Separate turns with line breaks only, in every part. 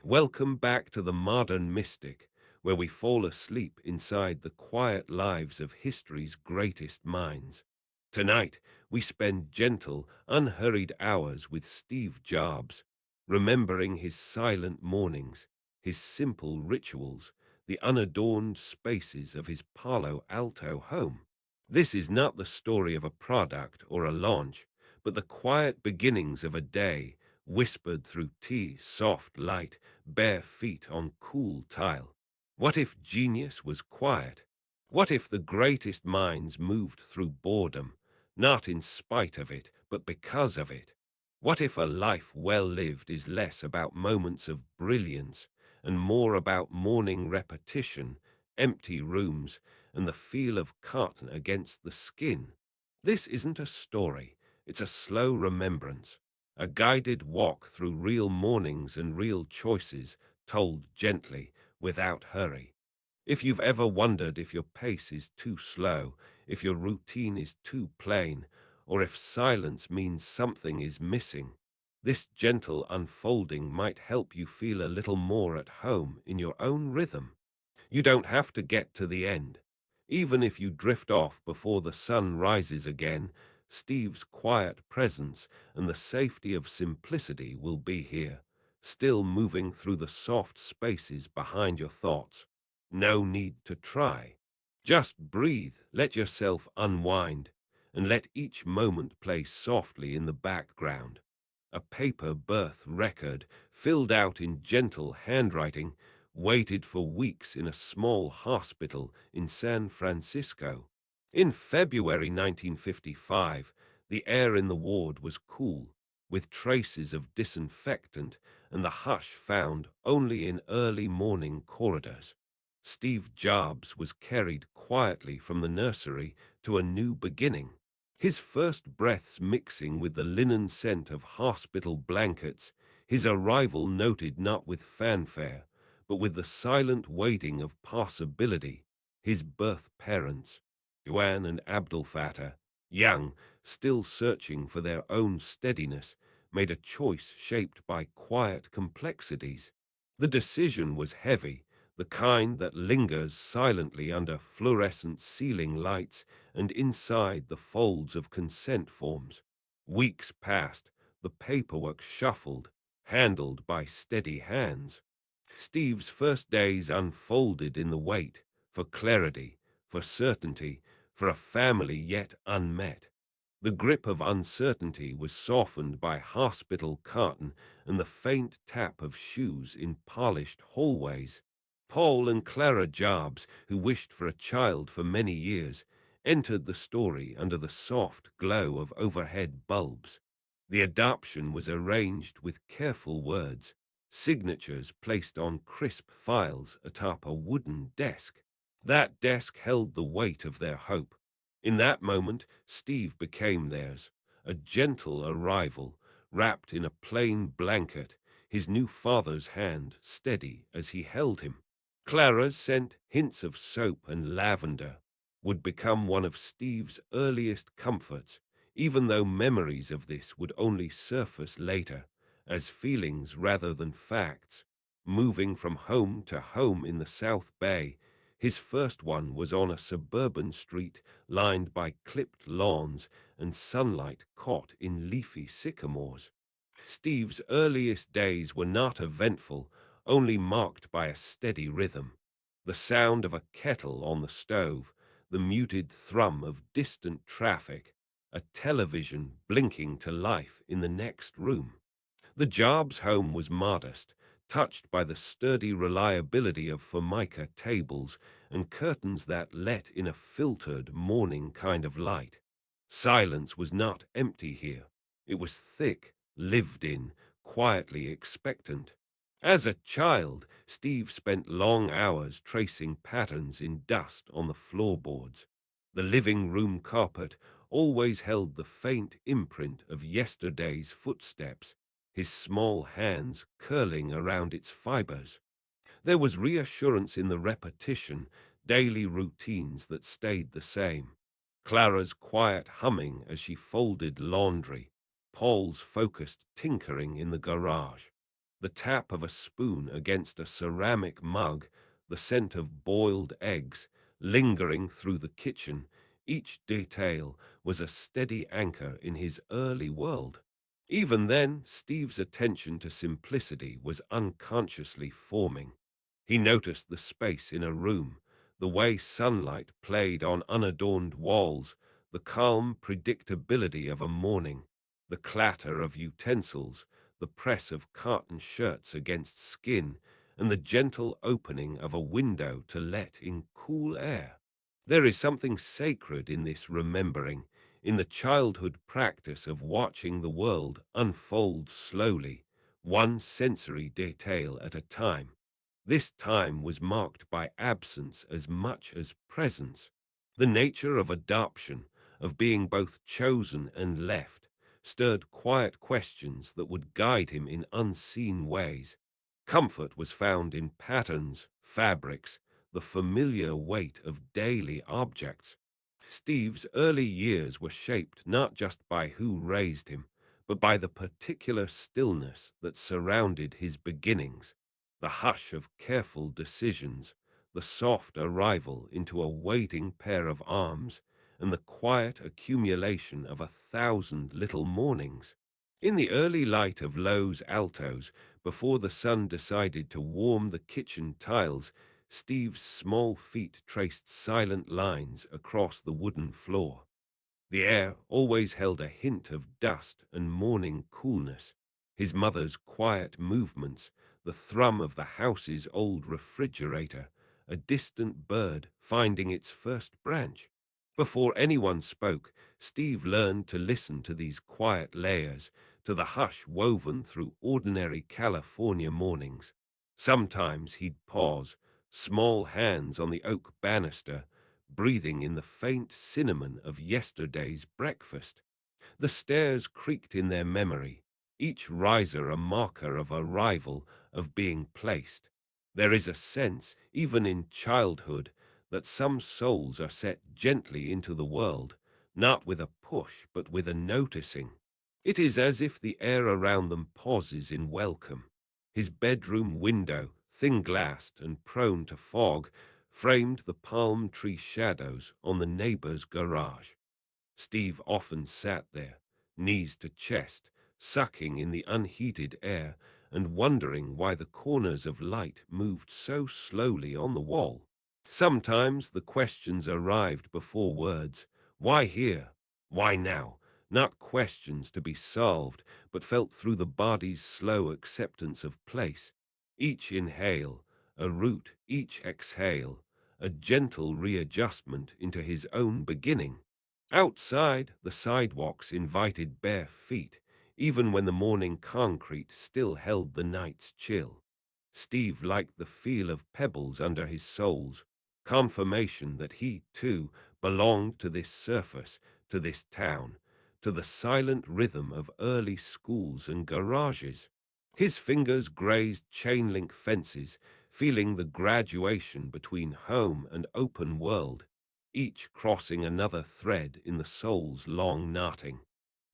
Welcome back to the Modern Mystic, where we fall asleep inside the quiet lives of history's greatest minds. Tonight, we spend gentle, unhurried hours with Steve Jobs, remembering his silent mornings, his simple rituals, the unadorned spaces of his Palo Alto home. This is not the story of a product or a launch, but the quiet beginnings of a day, whispered through tea, soft light, bare feet on cool tile. What if genius was quiet? What if the greatest minds moved through boredom, not in spite of it, but because of it? What if a life well lived is less about moments of brilliance and more about morning repetition, empty rooms, and the feel of cotton against the skin? This isn't a story, it's a slow remembrance, a guided walk through real mornings and real choices, told gently, without hurry. If you've ever wondered if your pace is too slow, if your routine is too plain, or if silence means something is missing, this gentle unfolding might help you feel a little more at home in your own rhythm. You don't have to get to the end. Even if you drift off before the sun rises again, Steve's quiet presence and the safety of simplicity will be here, still moving through the soft spaces behind your thoughts. No need to try. Just breathe, let yourself unwind, and let each moment play softly in the background. A paper birth record, filled out in gentle handwriting, waited for weeks in a small hospital in San Francisco. In February 1955, the air in the ward was cool, with traces of disinfectant and the hush found only in early morning corridors. Steve Jobs was carried quietly from the nursery to a new beginning, his first breaths mixing with the linen scent of hospital blankets, his arrival noted not with fanfare, but with the silent waiting of possibility. His birth parents, Joanne and Abdul Fattah, young, still searching for their own steadiness, made a choice shaped by quiet complexities. The decision was heavy, the kind that lingers silently under fluorescent ceiling lights and inside the folds of consent forms. Weeks passed, the paperwork shuffled, handled by steady hands. Steve's first days unfolded in the wait, for clarity, for certainty, for a family yet unmet. The grip of uncertainty was softened by hospital cotton and the faint tap of shoes in polished hallways. Paul and Clara Jobs, who wished for a child for many years, entered the story under the soft glow of overhead bulbs. The adoption was arranged with careful words, signatures placed on crisp files atop a wooden desk. That desk held the weight of their hope. In that moment, Steve became theirs, a gentle arrival, wrapped in a plain blanket, his new father's hand steady as he held him. Clara's scent, hints of soap and lavender, would become one of Steve's earliest comforts, even though memories of this would only surface later, as feelings rather than facts. Moving from home to home in the South Bay, his first one was on a suburban street lined by clipped lawns and sunlight caught in leafy sycamores. Steve's earliest days were not eventful, only marked by a steady rhythm. The sound of a kettle on the stove, the muted thrum of distant traffic, a television blinking to life in the next room. The Jobs home was modest, touched by the sturdy reliability of formica tables and curtains that let in a filtered morning kind of light. Silence was not empty here. It was thick, lived in, quietly expectant. As a child, Steve spent long hours tracing patterns in dust on the floorboards. The living room carpet always held the faint imprint of yesterday's footsteps, his small hands curling around its fibers. There was reassurance in the repetition, daily routines that stayed the same. Clara's quiet humming as she folded laundry, Paul's focused tinkering in the garage. The tap of a spoon against a ceramic mug, the scent of boiled eggs lingering through the kitchen, each detail was a steady anchor in his early world. Even then, Steve's attention to simplicity was unconsciously forming. He noticed the space in a room, the way sunlight played on unadorned walls, the calm predictability of a morning, the clatter of utensils, the press of cotton shirts against skin, and the gentle opening of a window to let in cool air. There is something sacred in this remembering, in the childhood practice of watching the world unfold slowly, one sensory detail at a time. This time was marked by absence as much as presence. The nature of adoption, of being both chosen and left, stirred quiet questions that would guide him in unseen ways. Comfort was found in patterns, fabrics, the familiar weight of daily objects. Steve's early years were shaped not just by who raised him, but by the particular stillness that surrounded his beginnings, the hush of careful decisions, the soft arrival into a waiting pair of arms, and the quiet accumulation of 1,000 little mornings. In the early light of Lowe's altos, before the sun decided to warm the kitchen tiles, Steve's small feet traced silent lines across the wooden floor. The air always held a hint of dust and morning coolness. His mother's quiet movements, the thrum of the house's old refrigerator, a distant bird finding its first branch. Before anyone spoke, Steve learned to listen to these quiet layers, to the hush woven through ordinary California mornings. Sometimes he'd pause, small hands on the oak banister, breathing in the faint cinnamon of yesterday's breakfast. The stairs creaked in their memory, each riser a marker of arrival, of being placed. There is a sense, even in childhood, that some souls are set gently into the world, not with a push, but with a noticing. It is as if the air around them pauses in welcome. His bedroom window, thin-glassed and prone to fog, framed the palm tree shadows on the neighbor's garage. Steve often sat there, knees to chest, sucking in the unheated air and wondering why the corners of light moved so slowly on the wall. Sometimes the questions arrived before words. Why here? Why now? Not questions to be solved, but felt through the body's slow acceptance of place. Each inhale, a root, each exhale, a gentle readjustment into his own beginning. Outside, the sidewalks invited bare feet, even when the morning concrete still held the night's chill. Steve liked the feel of pebbles under his soles, confirmation that he, too, belonged to this surface, to this town, to the silent rhythm of early schools and garages. His fingers grazed chain-link fences, feeling the graduation between home and open world, each crossing another thread in the soul's long knotting.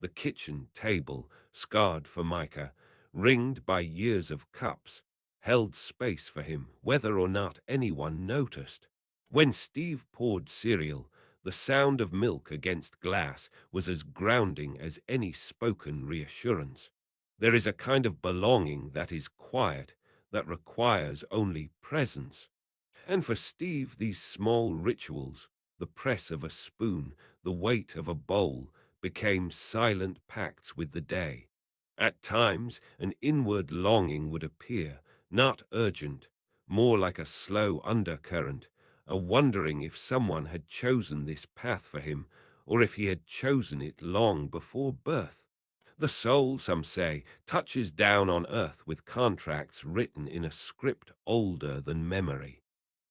The kitchen table, scarred for mica, ringed by years of cups, held space for him whether or not anyone noticed. When Steve poured cereal, the sound of milk against glass was as grounding as any spoken reassurance. There is a kind of belonging that is quiet, that requires only presence. And for Steve, these small rituals, the press of a spoon, the weight of a bowl, became silent pacts with the day. At times, an inward longing would appear, not urgent, more like a slow undercurrent, a wondering if someone had chosen this path for him, or if he had chosen it long before birth. The soul, some say, touches down on earth with contracts written in a script older than memory.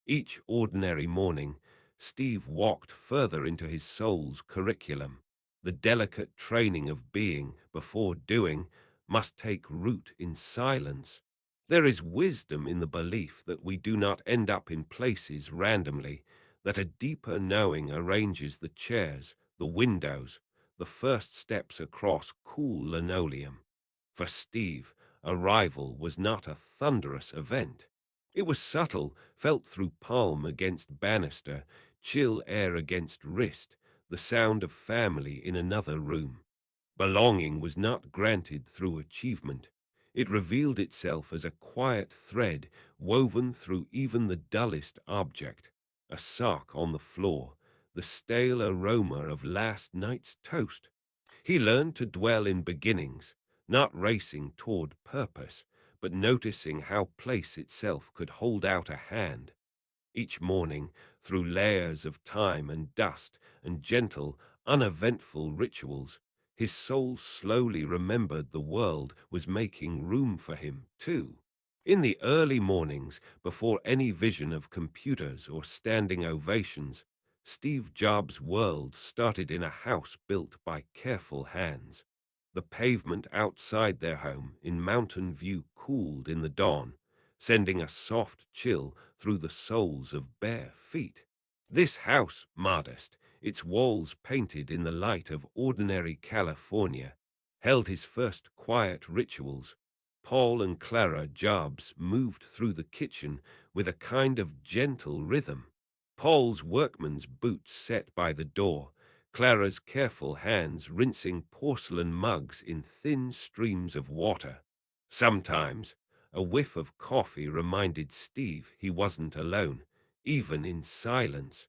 Each ordinary morning, Steve walked further into his soul's curriculum. The delicate training of being, before doing, must take root in silence. There is wisdom in the belief that we do not end up in places randomly, that a deeper knowing arranges the chairs, the windows, the first steps across cool linoleum. For Steve, arrival was not a thunderous event. It was subtle, felt through palm against banister, chill air against wrist, the sound of family in another room. Belonging was not granted through achievement. It revealed itself as a quiet thread woven through even the dullest object. A sock on the floor, the stale aroma of last night's toast. He learned to dwell in beginnings, not racing toward purpose, but noticing how place itself could hold out a hand. Each morning, through layers of time and dust and gentle, uneventful rituals, his soul slowly remembered the world was making room for him, too. In the early mornings, before any vision of computers or standing ovations, Steve Jobs' world started in a house built by careful hands. The pavement outside their home in Mountain View cooled in the dawn, sending a soft chill through the soles of bare feet. This house, modest, its walls painted in the light of ordinary California, held his first quiet rituals. Paul and Clara Jobs moved through the kitchen with a kind of gentle rhythm. Paul's workman's boots set by the door, Clara's careful hands rinsing porcelain mugs in thin streams of water. Sometimes, a whiff of coffee reminded Steve he wasn't alone, even in silence.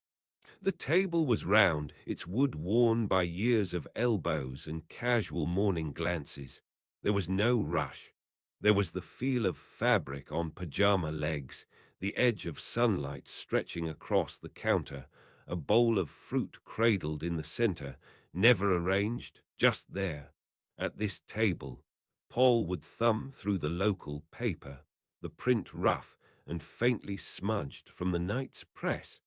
The table was round, its wood worn by years of elbows and casual morning glances. There was no rush. There was the feel of fabric on pajama legs, the edge of sunlight stretching across the counter, a bowl of fruit cradled in the center, never arranged, just there. At this table, Paul would thumb through the local paper, the print rough and faintly smudged from the night's press.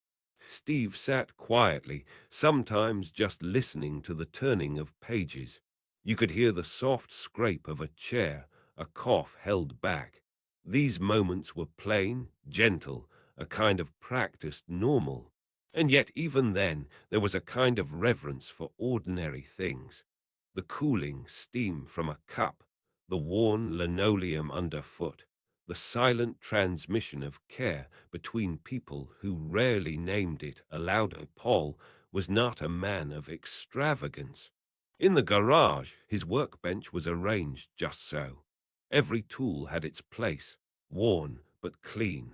Steve sat quietly, sometimes just listening to the turning of pages. You could hear the soft scrape of a chair, a cough held back. These moments were plain, gentle, a kind of practiced normal. And yet even then there was a kind of reverence for ordinary things. The cooling steam from a cup, the worn linoleum underfoot, the silent transmission of care between people who rarely named it aloud. Paul was not a man of extravagance. In the garage, his workbench was arranged just so. Every tool had its place, worn but clean.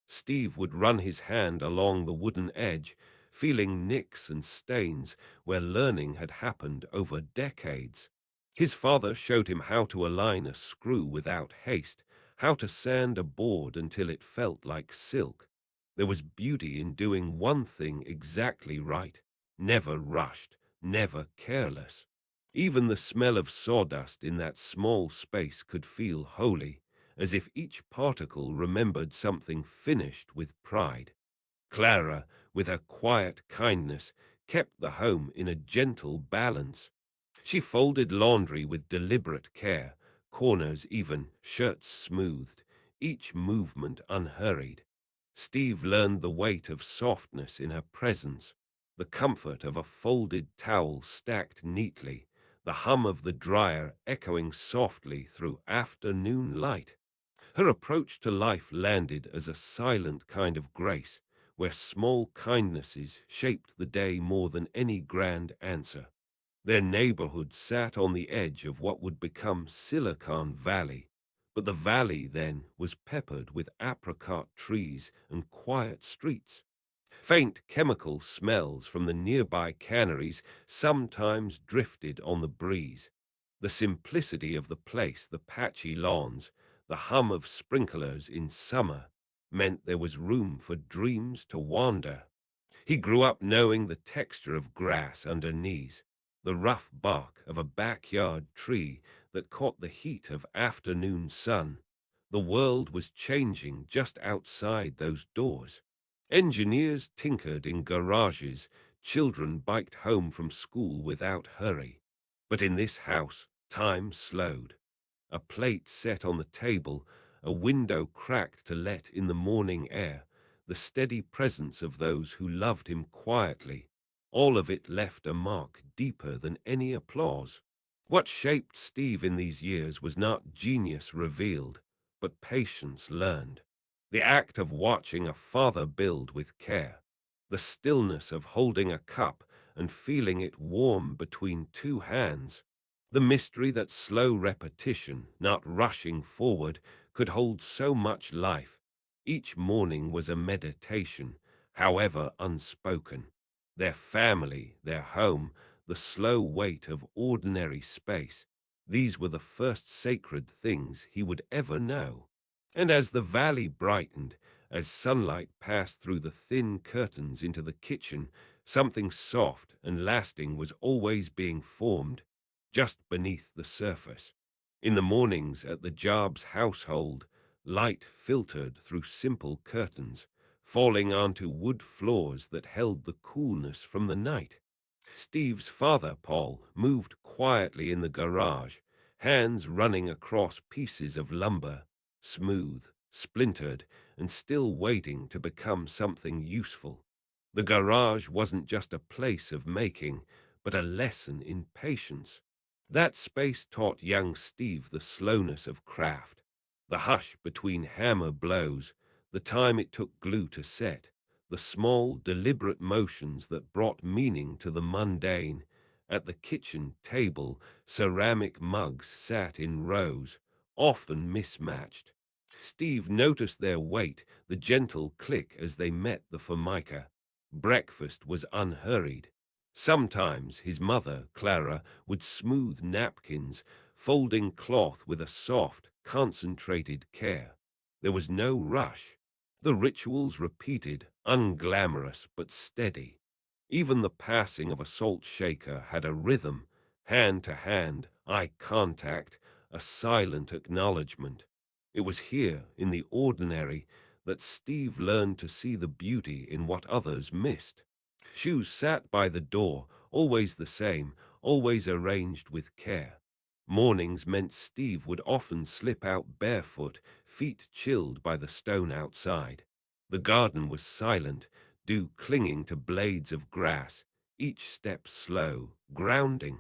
Steve would run his hand along the wooden edge, feeling nicks and stains where learning had happened over decades. His father showed him how to align a screw without haste, how to sand a board until it felt like silk. There was beauty in doing one thing exactly right, never rushed, never careless. Even the smell of sawdust in that small space could feel holy, as if each particle remembered something finished with pride. Clara, with her quiet kindness, kept the home in a gentle balance. She folded laundry with deliberate care, corners even, shirts smoothed, each movement unhurried. Steve learned the weight of softness in her presence, the comfort of a folded towel stacked neatly, the hum of the dryer echoing softly through afternoon light. Her approach to life landed as a silent kind of grace, where small kindnesses shaped the day more than any grand answer. Their neighborhood sat on the edge of what would become Silicon Valley, but the valley then was peppered with apricot trees and quiet streets. Faint chemical smells from the nearby canneries sometimes drifted on the breeze. The simplicity of the place, the patchy lawns, the hum of sprinklers in summer, meant there was room for dreams to wander. He grew up knowing the texture of grass under knees, the rough bark of a backyard tree that caught the heat of afternoon sun. The world was changing just outside those doors. Engineers tinkered in garages, children biked home from school without hurry. But in this house, time slowed. A plate set on the table, a window cracked to let in the morning air, the steady presence of those who loved him quietly, all of it left a mark deeper than any applause. What shaped Steve in these years was not genius revealed, but patience learned. The act of watching a father build with care, the stillness of holding a cup and feeling it warm between two hands, the mystery that slow repetition, not rushing forward, could hold so much life. Each morning was a meditation, however unspoken. Their family, their home, the slow weight of ordinary space. These were the first sacred things he would ever know. And as the valley brightened, as sunlight passed through the thin curtains into the kitchen, something soft and lasting was always being formed just beneath the surface. In the mornings at the Jobs household, light filtered through simple curtains, falling onto wood floors that held the coolness from the night. Steve's father, Paul, moved quietly in the garage, hands running across pieces of lumber, smooth, splintered, and still waiting to become something useful. The garage wasn't just a place of making, but a lesson in patience. That space taught young Steve the slowness of craft, the hush between hammer blows, the time it took glue to set, the small, deliberate motions that brought meaning to the mundane. At the kitchen table, ceramic mugs sat in rows, often mismatched. Steve noticed their weight, the gentle click as they met the formica. Breakfast was unhurried. Sometimes his mother, Clara, would smooth napkins, folding cloth with a soft, concentrated care. There was no rush. The rituals repeated, unglamorous but steady. Even the passing of a salt shaker had a rhythm, hand to hand, eye contact, a silent acknowledgement. It was here, in the ordinary, that Steve learned to see the beauty in what others missed. Shoes sat by the door, always the same, always arranged with care. Mornings meant Steve would often slip out barefoot, feet chilled by the stone outside. The garden was silent, dew clinging to blades of grass, each step slow, grounding.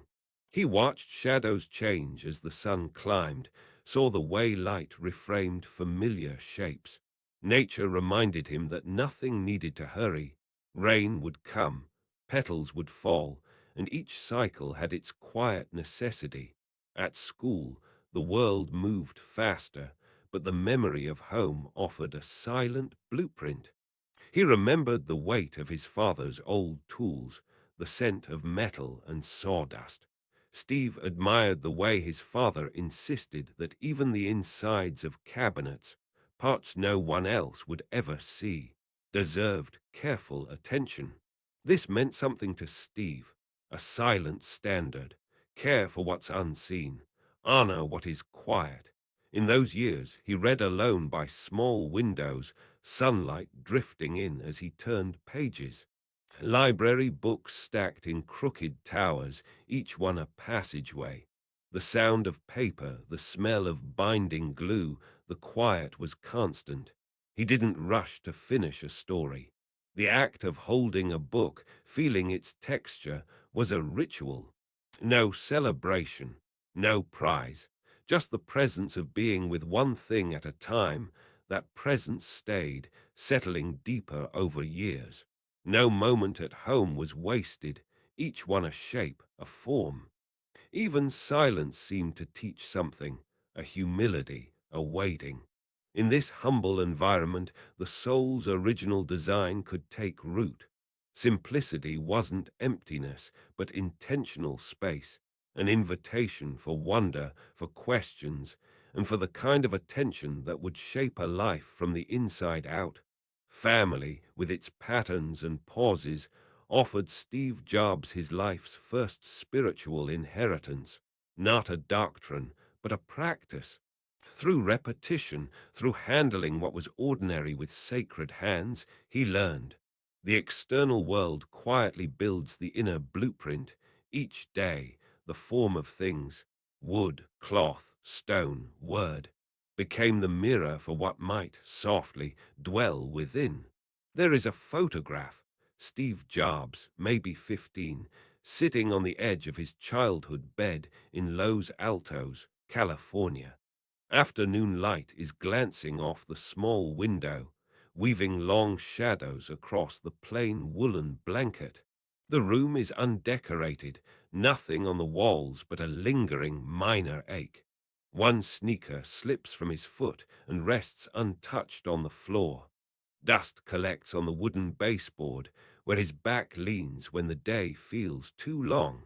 He watched shadows change as the sun climbed, saw the way light reframed familiar shapes. Nature reminded him that nothing needed to hurry. Rain would come, petals would fall, and each cycle had its quiet necessity. At school, the world moved faster, but the memory of home offered a silent blueprint. He remembered the weight of his father's old tools, the scent of metal and sawdust. Steve admired the way his father insisted that even the insides of cabinets, parts no one else would ever see, deserved careful attention. This meant something to Steve, a silent standard, care for what's unseen, honor what is quiet. In those years, he read alone by small windows, sunlight drifting in as he turned pages. Library books stacked in crooked towers, each one a passageway. The sound of paper, the smell of binding glue, the quiet was constant. He didn't rush to finish a story. The act of holding a book, feeling its texture, was a ritual. No celebration, no prize, just the presence of being with one thing at a time. That presence stayed, settling deeper over years. No moment at home was wasted, each one a shape, a form. Even silence seemed to teach something, a humility, a waiting. In this humble environment, the soul's original design could take root. Simplicity wasn't emptiness, but intentional space, an invitation for wonder, for questions, and for the kind of attention that would shape a life from the inside out. Family, with its patterns and pauses, offered Steve Jobs his life's first spiritual inheritance, not a doctrine, but a practice. Through repetition, through handling what was ordinary with sacred hands, he learned. The external world quietly builds the inner blueprint. Each day, the form of things, wood, cloth, stone, word, became the mirror for what might, softly, dwell within. There is a photograph. Steve Jobs, maybe 15, sitting on the edge of his childhood bed in Los Altos, California. Afternoon light is glancing off the small window, weaving long shadows across the plain woolen blanket. The room is undecorated, nothing on the walls but a lingering minor ache. One sneaker slips from his foot and rests untouched on the floor. Dust collects on the wooden baseboard where his back leans when the day feels too long.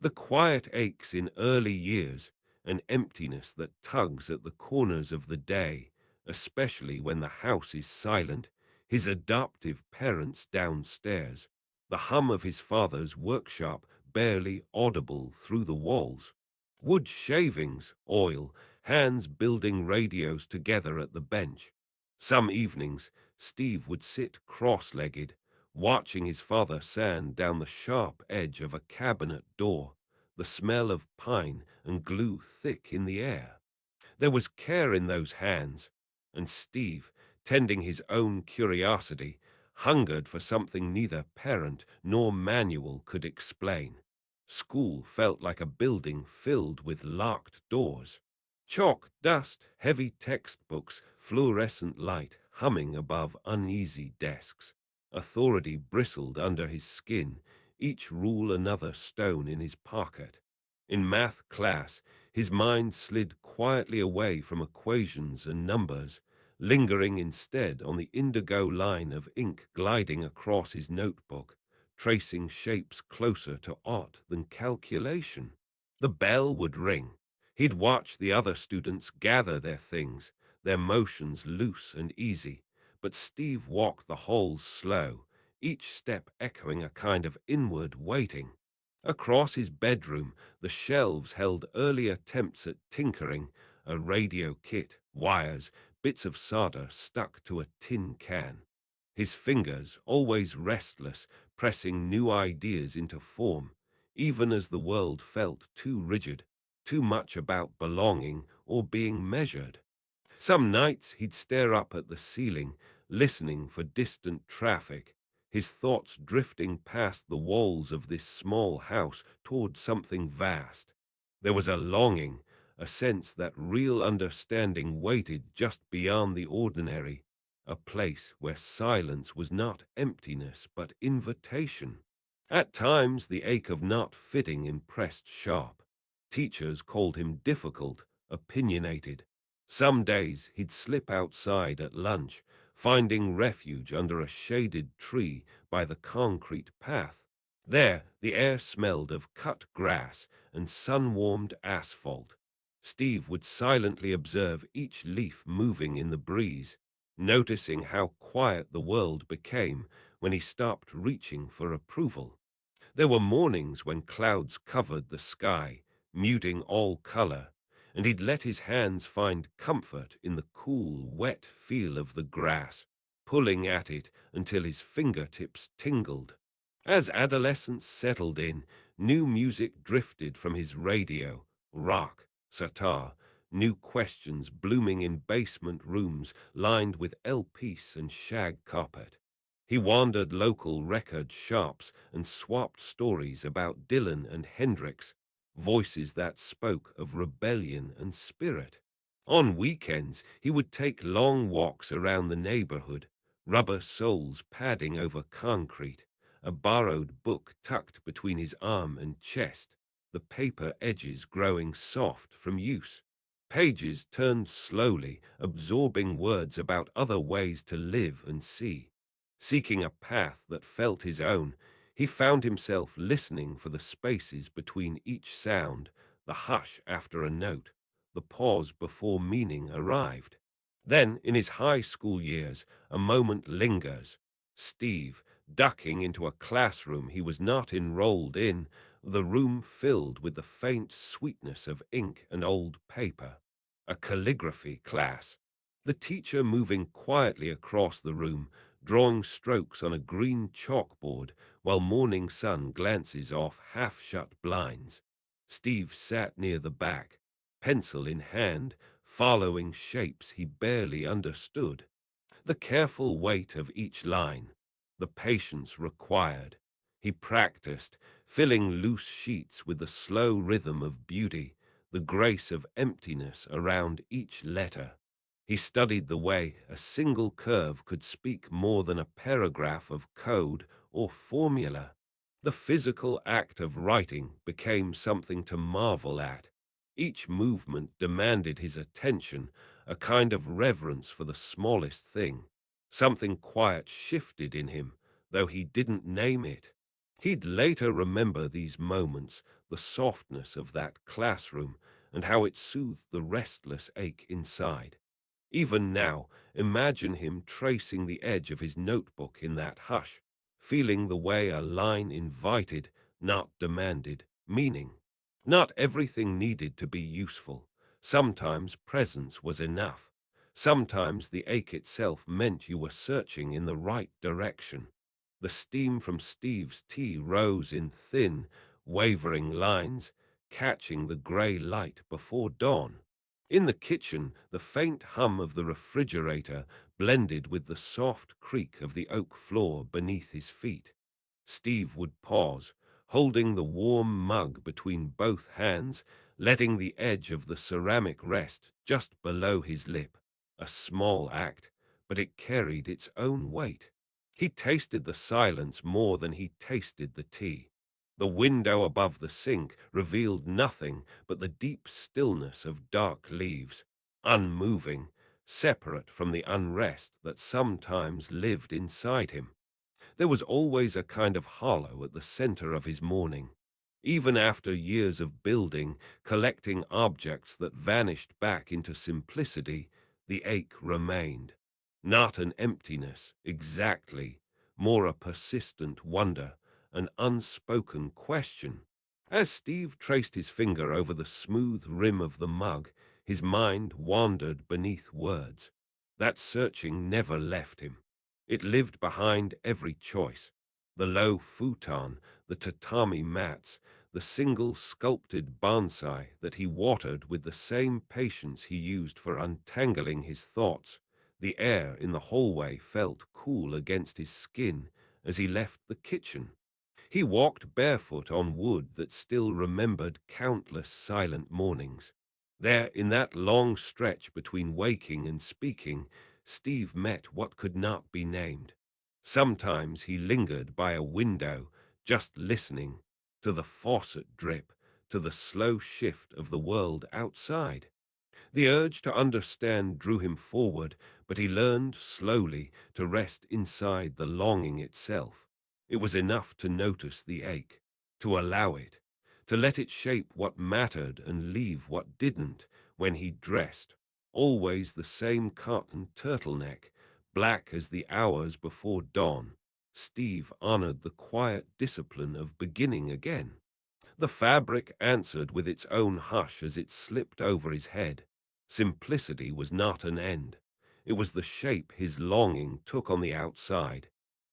The quiet aches in early years, an emptiness that tugs at the corners of the day, especially when the house is silent, his adoptive parents downstairs, the hum of his father's workshop barely audible through the walls. Wood shavings, oil, hands building radios together at the bench. Some evenings, Steve would sit cross-legged, watching his father sand down the sharp edge of a cabinet door, the smell of pine and glue thick in the air. There was care in those hands, and Steve, tending his own curiosity, hungered for something neither parent nor manual could explain. School felt like a building filled with locked doors. Chalk, dust, heavy textbooks, fluorescent light humming above uneasy desks. Authority bristled under his skin, each rule another stone in his pocket. In math class, his mind slid quietly away from equations and numbers, lingering instead on the indigo line of ink gliding across his notebook, tracing shapes closer to art than calculation. The bell would ring. He'd watch the other students gather their things, their motions loose and easy, but Steve walked the halls slow, each step echoing a kind of inward waiting. Across his bedroom, the shelves held early attempts at tinkering, a radio kit, wires, bits of solder stuck to a tin can. His fingers, always restless, pressing new ideas into form, even as the world felt too rigid, too much about belonging or being measured. Some nights he'd stare up at the ceiling, listening for distant traffic, his thoughts drifting past the walls of this small house toward something vast. There was a longing, a sense that real understanding waited just beyond the ordinary, a place where silence was not emptiness but invitation. At times the ache of not fitting impressed sharp. Teachers called him difficult, opinionated. Some days he'd slip outside at lunch, finding refuge under a shaded tree by the concrete path. There, the air smelled of cut grass and sun-warmed asphalt. Steve would silently observe each leaf moving in the breeze, noticing how quiet the world became when he stopped reaching for approval. There were mornings when clouds covered the sky, muting all color, and he'd let his hands find comfort in the cool, wet feel of the grass, pulling at it until his fingertips tingled. As adolescence settled in, new music drifted from his radio, rock, sitar, new questions blooming in basement rooms lined with LPs and shag carpet. He wandered local record shops and swapped stories about Dylan and Hendrix, voices that spoke of rebellion and spirit. On weekends, he would take long walks around the neighborhood, rubber soles padding over concrete, a borrowed book tucked between his arm and chest, the paper edges growing soft from use. Pages turned slowly, absorbing words about other ways to live and see. Seeking a path that felt his own, he found himself listening for the spaces between each sound, the hush after a note, the pause before meaning arrived. Then, in his high school years, a moment lingers. Steve, ducking into a classroom he was not enrolled in, the room filled with the faint sweetness of ink and old paper. A calligraphy class. The teacher moving quietly across the room, drawing strokes on a green chalkboard while morning sun glances off half-shut blinds. Steve sat near the back, pencil in hand, following shapes he barely understood. The careful weight of each line, the patience required. He practiced, filling loose sheets with the slow rhythm of beauty, the grace of emptiness around each letter. He studied the way a single curve could speak more than a paragraph of code or formula. The physical act of writing became something to marvel at. Each movement demanded his attention, a kind of reverence for the smallest thing. Something quiet shifted in him, though he didn't name it. He'd later remember these moments, the softness of that classroom, and how it soothed the restless ache inside. Even now, imagine him tracing the edge of his notebook in that hush, feeling the way a line invited, not demanded, meaning. Not everything needed to be useful. Sometimes presence was enough. Sometimes the ache itself meant you were searching in the right direction. The steam from Steve's tea rose in thin, wavering lines, catching the gray light before dawn. In the kitchen, the faint hum of the refrigerator blended with the soft creak of the oak floor beneath his feet. Steve would pause, holding the warm mug between both hands, letting the edge of the ceramic rest just below his lip. A small act, but it carried its own weight. He tasted the silence more than he tasted the tea. The window above the sink revealed nothing but the deep stillness of dark leaves, unmoving, separate from the unrest that sometimes lived inside him. There was always a kind of hollow at the center of his morning. Even after years of building, collecting objects that vanished back into simplicity, the ache remained. Not an emptiness, exactly, more a persistent wonder, an unspoken question. As Steve traced his finger over the smooth rim of the mug, his mind wandered beneath words. That searching never left him. It lived behind every choice. The low futon, the tatami mats, the single sculpted bonsai that he watered with the same patience he used for untangling his thoughts. The air in the hallway felt cool against his skin as he left the kitchen. He walked barefoot on wood that still remembered countless silent mornings. There, in that long stretch between waking and speaking, Steve met what could not be named. Sometimes he lingered by a window, just listening, to the faucet drip, to the slow shift of the world outside. The urge to understand drew him forward, but he learned slowly to rest inside the longing itself. It was enough to notice the ache, to allow it, to let it shape what mattered and leave what didn't. When he dressed, always the same cotton turtleneck, black as the hours before dawn, Steve honored the quiet discipline of beginning again. The fabric answered with its own hush as it slipped over his head. Simplicity was not an end. It was the shape his longing took on the outside.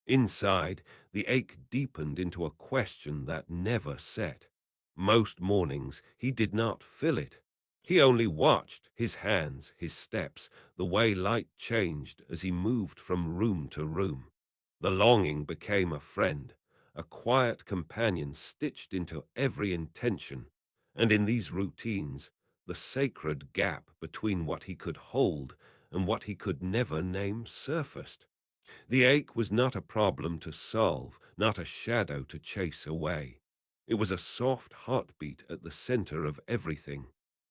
Inside, the ache deepened into a question that never set. Most mornings, he did not fill it. He only watched his hands, his steps, the way light changed as he moved from room to room. The longing became a friend, a quiet companion stitched into every intention, and in these routines, the sacred gap between what he could hold and what he could never name surfaced. The ache was not a problem to solve, not a shadow to chase away. It was a soft heartbeat at the center of everything.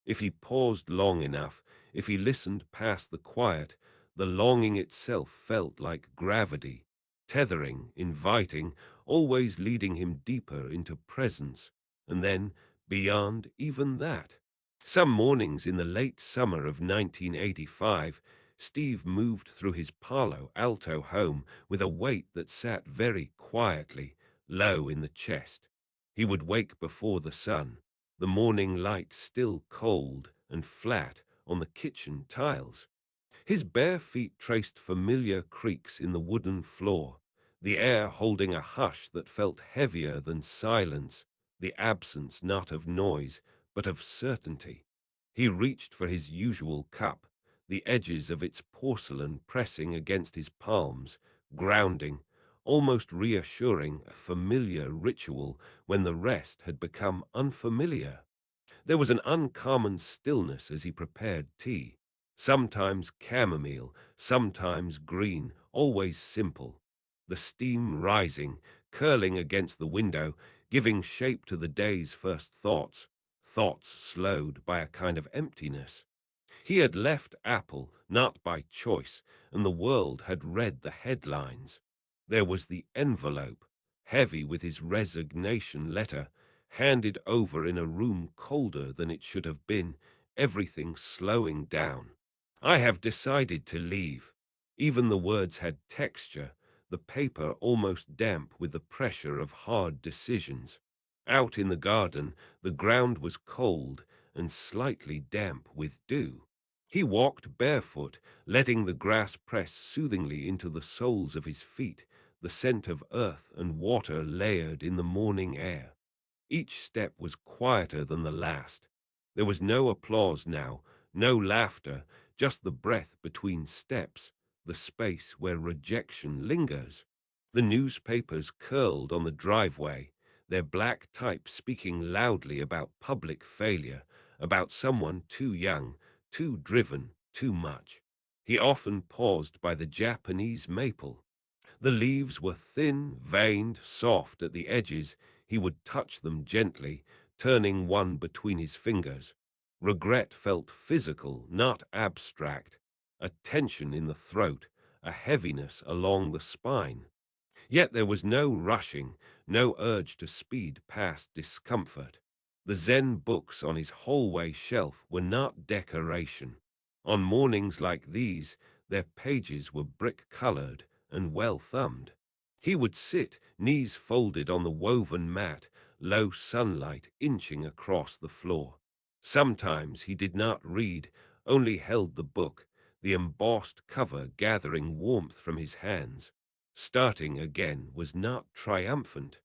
If he paused long enough, if he listened past the quiet, the longing itself felt like gravity, tethering, inviting, always leading him deeper into presence, and then beyond even that. Some mornings in the late summer of 1985, Steve moved through his Palo Alto home with a weight that sat very quietly, low in the chest. He would wake before the sun, the morning light still cold and flat on the kitchen tiles. His bare feet traced familiar creaks in the wooden floor, the air holding a hush that felt heavier than silence, the absence not of noise, but of certainty. He reached for his usual cup, the edges of its porcelain pressing against his palms, grounding, almost reassuring, a familiar ritual when the rest had become unfamiliar. There was an uncommon stillness as he prepared tea, sometimes chamomile, sometimes green, always simple. The steam rising, curling against the window, giving shape to the day's first thoughts, thoughts slowed by a kind of emptiness. He had left Apple not by choice, and the world had read the headlines. There was the envelope, heavy with his resignation letter, handed over in a room colder than it should have been, everything slowing down. I have decided to leave. Even the words had texture, the paper almost damp with the pressure of hard decisions. Out in the garden, the ground was cold and slightly damp with dew. He walked barefoot, letting the grass press soothingly into the soles of his feet, the scent of earth and water layered in the morning air. Each step was quieter than the last. There was no applause now, no laughter, just the breath between steps, the space where rejection lingers. The newspapers curled on the driveway, their black type speaking loudly about public failure, about someone too young, too driven, too much. He often paused by the Japanese maple. The leaves were thin, veined, soft at the edges. He would touch them gently, turning one between his fingers. Regret felt physical, not abstract. A tension in the throat, a heaviness along the spine. Yet there was no rushing, no urge to speed past discomfort. The Zen books on his hallway shelf were not decoration. On mornings like these, their pages were brick-colored and well-thumbed. He would sit, knees folded on the woven mat, low sunlight inching across the floor. Sometimes he did not read, only held the book, the embossed cover gathering warmth from his hands. Starting again was not triumphant.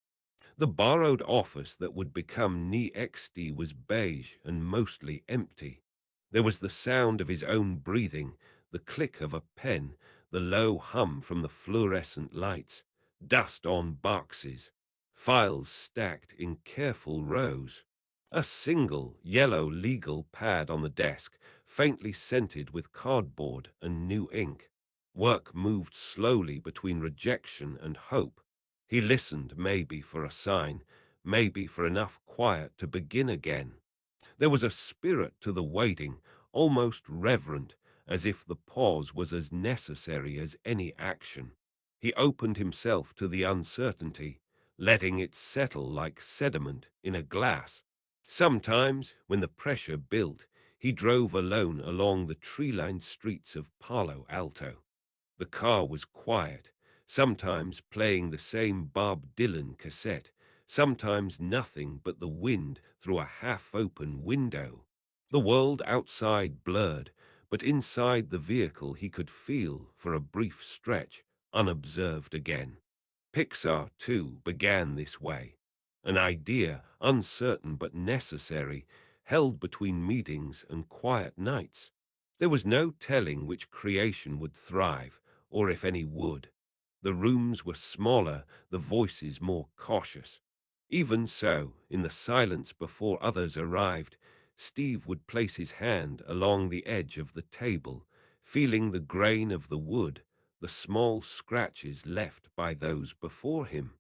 The borrowed office that would become NXT was beige and mostly empty. There was the sound of his own breathing, the click of a pen, the low hum from the fluorescent lights, dust on boxes, files stacked in careful rows. A single yellow legal pad on the desk, faintly scented with cardboard and new ink. Work moved slowly between rejection and hope. He listened, maybe for a sign, maybe for enough quiet to begin again. There was a spirit to the waiting, almost reverent, as if the pause was as necessary as any action. He opened himself to the uncertainty, letting it settle like sediment in a glass. Sometimes, when the pressure built, he drove alone along the tree-lined streets of Palo Alto. The car was quiet, sometimes playing the same Bob Dylan cassette, sometimes nothing but the wind through a half-open window. The world outside blurred, but inside the vehicle he could feel, for a brief stretch, unobserved again. Pixar, too, began this way. An idea, uncertain but necessary, held between meetings and quiet nights. There was no telling which creation would thrive, or if any would. The rooms were smaller, the voices more cautious. Even so, in the silence before others arrived, Steve would place his hand along the edge of the table, feeling the grain of the wood, the small scratches left by those before him.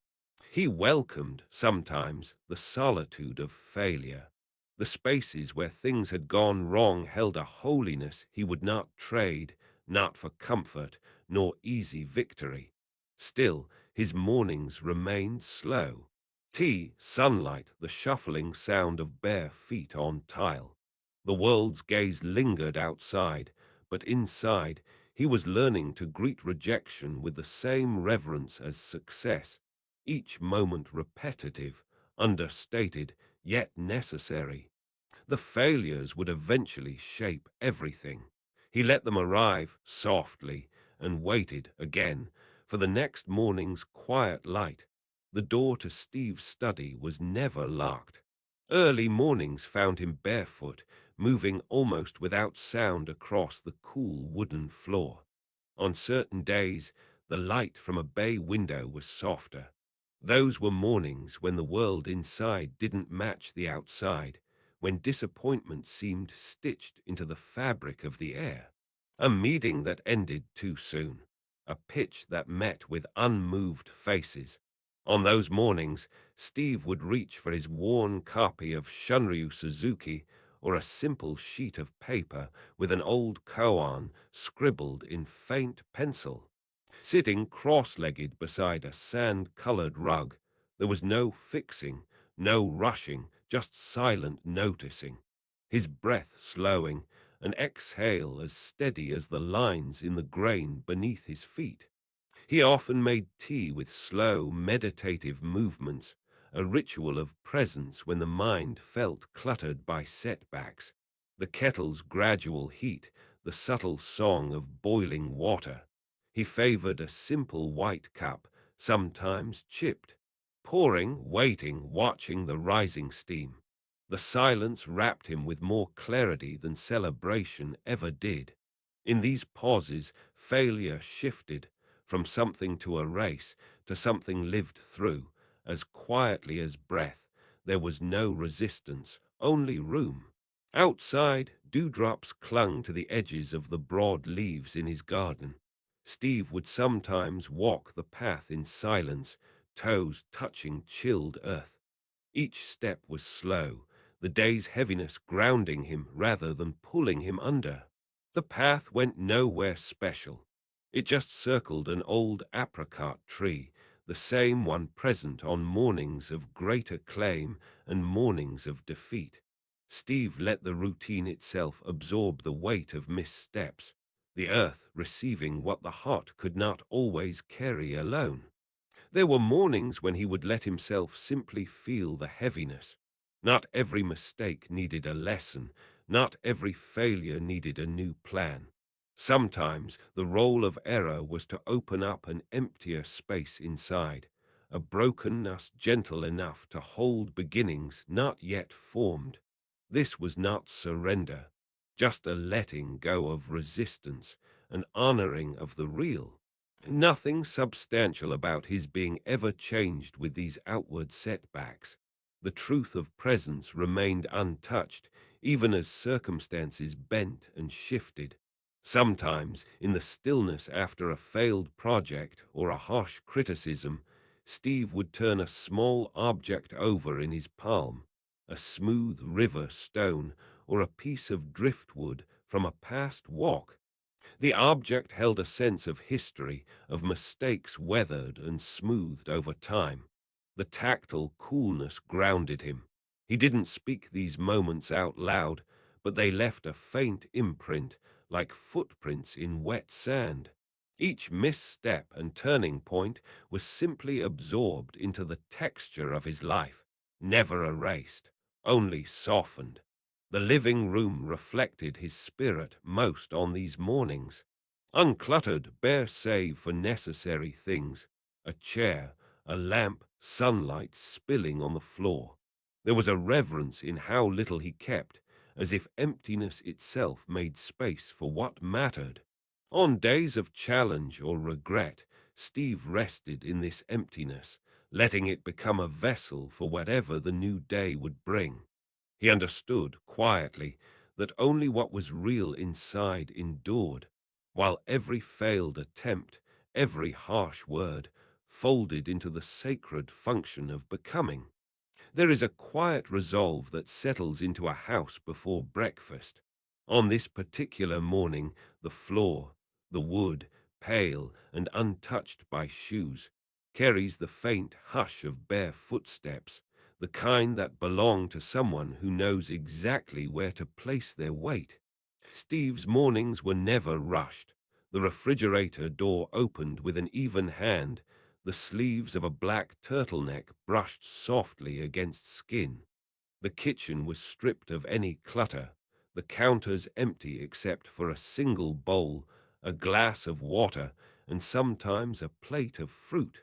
He welcomed, sometimes, the solitude of failure. The spaces where things had gone wrong held a holiness he would not trade, not for comfort, nor easy victory. Still, his mornings remained slow. Tea, sunlight, the shuffling sound of bare feet on tile. The world's gaze lingered outside, but inside, he was learning to greet rejection with the same reverence as success, each moment repetitive, understated, yet necessary. The failures would eventually shape everything. He let them arrive softly and waited again for the next morning's quiet light. The door to Steve's study was never locked. Early mornings found him barefoot, moving almost without sound across the cool wooden floor. On certain days, The light from a bay window was softer. Those were mornings when the world inside didn't match the outside, when disappointment seemed stitched into the fabric of the air. A meeting that ended too soon. A pitch that met with unmoved faces. On those mornings, Steve would reach for his worn copy of Shunryu Suzuki or a simple sheet of paper with an old koan scribbled in faint pencil. Sitting cross-legged beside a sand-colored rug, there was no fixing, no rushing, just silent noticing. His breath slowing, an exhale as steady as the lines in the grain beneath his feet. He often made tea with slow, meditative movements, a ritual of presence when the mind felt cluttered by setbacks. The kettle's gradual heat, the subtle song of boiling water. He favored a simple white cup, sometimes chipped, pouring, waiting, watching the rising steam. The silence wrapped him with more clarity than celebration ever did. In these pauses, failure shifted from something to erase to something lived through, as quietly as breath. There was no resistance, only room. Outside, dewdrops clung to the edges of the broad leaves in his garden. Steve would sometimes walk the path in silence, toes touching chilled earth. Each step was slow, the day's heaviness grounding him rather than pulling him under. The path went nowhere special. It just circled an old apricot tree, the same one present on mornings of great acclaim and mornings of defeat. Steve let the routine itself absorb the weight of missteps, the earth receiving what the heart could not always carry alone. There were mornings when he would let himself simply feel the heaviness. Not every mistake needed a lesson, not every failure needed a new plan. Sometimes the role of error was to open up an emptier space inside, a brokenness gentle enough to hold beginnings not yet formed. This was not surrender, just a letting go of resistance, an honoring of the real. Nothing substantial about his being ever changed with these outward setbacks. The truth of presence remained untouched, even as circumstances bent and shifted. Sometimes, in the stillness after a failed project or a harsh criticism, Steve would turn a small object over in his palm, a smooth river stone or a piece of driftwood from a past walk. The object held a sense of history, of mistakes weathered and smoothed over time. The tactile coolness grounded him. He didn't speak these moments out loud, but they left a faint imprint, like footprints in wet sand. Each misstep and turning point was simply absorbed into the texture of his life, never erased, only softened. The living room reflected his spirit most on these mornings. Uncluttered, bare save for necessary things, a chair, a lamp, sunlight spilling on the floor. There was a reverence in how little he kept, as if emptiness itself made space for what mattered. On days of challenge or regret, Steve rested in this emptiness, letting it become a vessel for whatever the new day would bring. He understood, quietly, that only what was real inside endured, while every failed attempt, every harsh word, folded into the sacred function of becoming. There is a quiet resolve that settles into a house before breakfast. On this particular morning, the floor, the wood, pale and untouched by shoes, carries the faint hush of bare footsteps, the kind that belong to someone who knows exactly where to place their weight. Steve's mornings were never rushed. The refrigerator door opened with an even hand, the sleeves of a black turtleneck brushed softly against skin. The kitchen was stripped of any clutter, the counters empty except for a single bowl, a glass of water, and sometimes a plate of fruit.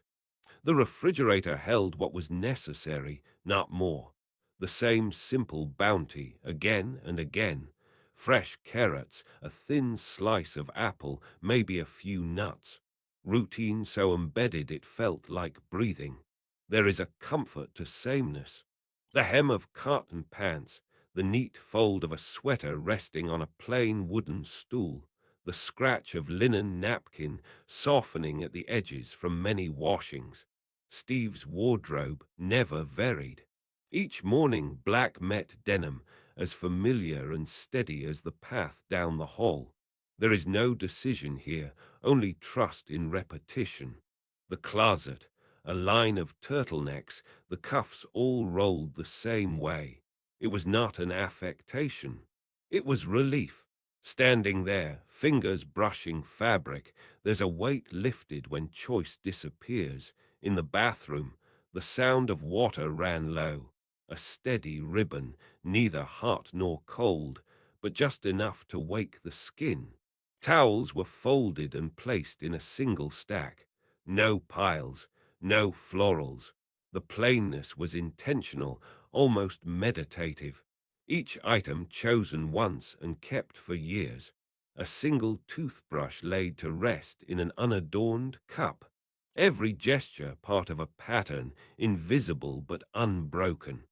The refrigerator held what was necessary, not more. The same simple bounty, again and again. Fresh carrots, a thin slice of apple, maybe a few nuts. routine so embedded it felt like breathing. There is a comfort to sameness. The hem of cotton pants, the neat fold of a sweater resting on a plain wooden stool, the scratch of linen napkin softening at the edges from many washings. Steve's wardrobe never varied. Each morning black met denim, as familiar and steady as the path down the hall. There is no decision here, only trust in repetition. The closet, a line of turtlenecks, the cuffs all rolled the same way. It was not an affectation. It was relief. Standing there, fingers brushing fabric, there's a weight lifted when choice disappears. In the bathroom, the sound of water ran low. A steady ribbon, neither hot nor cold, but just enough to wake the skin. Towels were folded and placed in a single stack. No piles, no florals. The plainness was intentional, almost meditative. Each item chosen once and kept for years. A single toothbrush laid to rest in an unadorned cup. Every gesture part of a pattern, invisible but unbroken.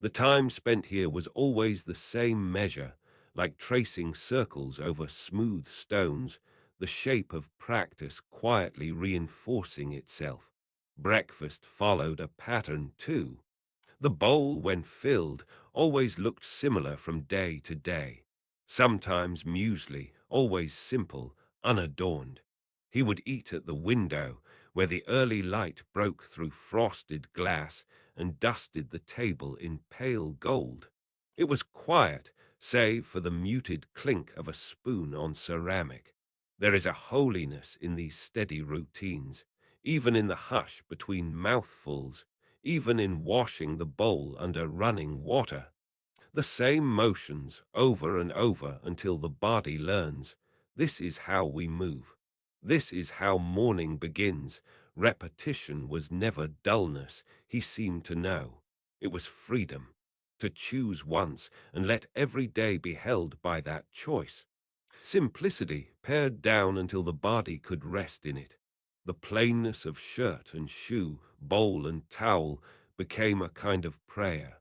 The time spent here was always the same measure, like tracing circles over smooth stones, the shape of practice quietly reinforcing itself. Breakfast followed a pattern too. The bowl, when filled, always looked similar from day to day. Sometimes muesli, always simple, unadorned. He would eat at the window, where the early light broke through frosted glass and dusted the table in pale gold. It was quiet, save for the muted clink of a spoon on ceramic. There is a holiness in these steady routines, even in the hush between mouthfuls, even in washing the bowl under running water. The same motions over and over until the body learns, this is how we move. This is how morning begins. Repetition was never dullness, he seemed to know. It was freedom, to choose once and let every day be held by that choice. Simplicity pared down until the body could rest in it. The plainness of shirt and shoe, bowl and towel became a kind of prayer,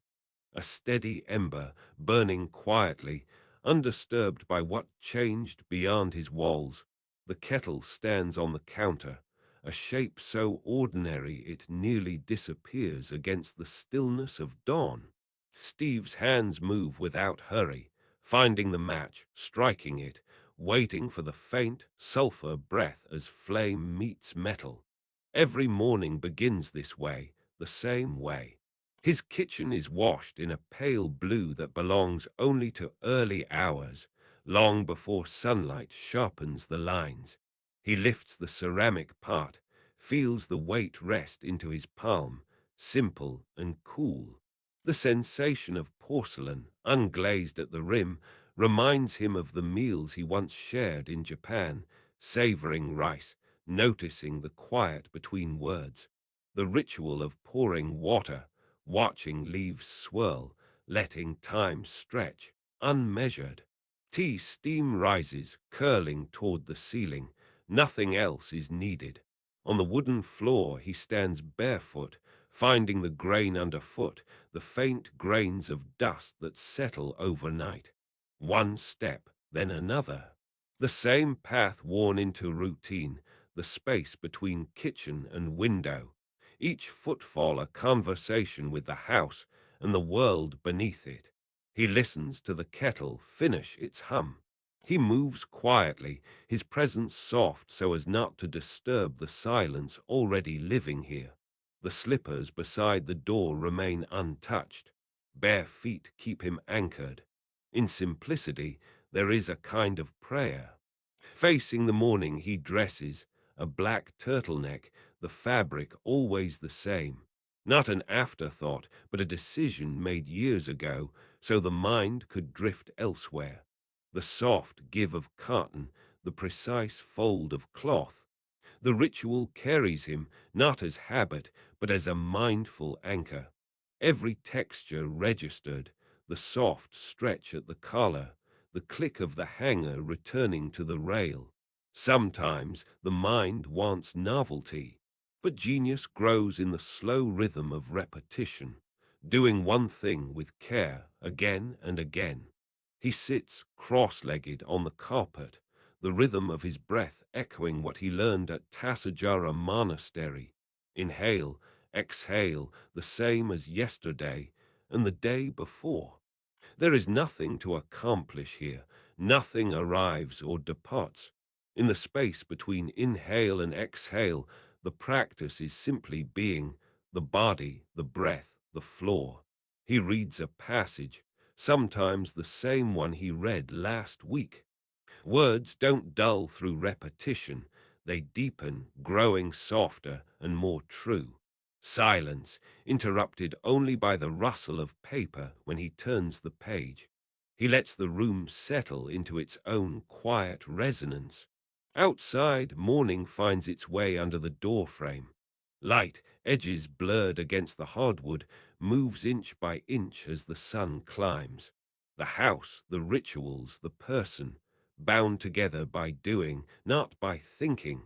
a steady ember burning quietly, undisturbed by what changed beyond his walls. The kettle stands on the counter, a shape so ordinary it nearly disappears against the stillness of dawn. Steve's hands move without hurry, finding the match, striking it, waiting for the faint sulfur breath as flame meets metal. Every morning begins this way, the same way. His kitchen is washed in a pale blue that belongs only to early hours, long before sunlight sharpens the lines. He lifts the ceramic pot, feels the weight rest into his palm, simple and cool. The sensation of porcelain, unglazed at the rim, reminds him of the meals he once shared in Japan, savoring rice, noticing the quiet between words, the ritual of pouring water, watching leaves swirl, letting time stretch, unmeasured. Tea steam rises, curling toward the ceiling. Nothing else is needed. On the wooden floor he stands barefoot, finding the grain underfoot, the faint grains of dust that settle overnight. One step, then another. The same path worn into routine, the space between kitchen and window. Each footfall a conversation with the house and the world beneath it. He listens to the kettle finish its hum. He moves quietly, his presence soft so as not to disturb the silence already living here. The slippers beside the door remain untouched. Bare feet keep him anchored. In simplicity, there is a kind of prayer. Facing the morning he dresses, a black turtleneck, the fabric always the same. Not an afterthought, but a decision made years ago, so the mind could drift elsewhere. The soft give of cotton, the precise fold of cloth. The ritual carries him, not as habit, but as a mindful anchor. Every texture registered, the soft stretch at the collar, the click of the hanger returning to the rail. Sometimes the mind wants novelty, but genius grows in the slow rhythm of repetition, doing one thing with care again and again. He sits cross-legged on the carpet, the rhythm of his breath echoing what he learned at Tassajara Monastery. Inhale, exhale, the same as yesterday and the day before. There is nothing to accomplish here. Nothing arrives or departs. In the space between inhale and exhale, the practice is simply being, the body, the breath, the floor. He reads a passage, sometimes the same one he read last week. Words don't dull through repetition, they deepen, growing softer and more true. Silence, interrupted only by the rustle of paper when he turns the page. He lets the room settle into its own quiet resonance. Outside, morning finds its way under the doorframe. Light, edges blurred against the hardwood, moves inch by inch as the sun climbs. The house, the rituals, the person, bound together by doing, not by thinking.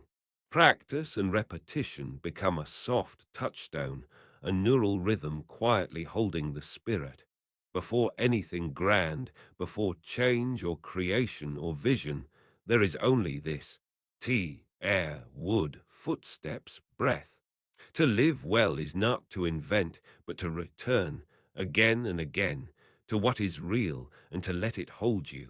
Practice and repetition become a soft touchstone, a neural rhythm quietly holding the spirit. Before anything grand, before change or creation or vision, there is only this: tea, air, wood, footsteps, breath. To live well is not to invent, but to return, again and again, to what is real and to let it hold you.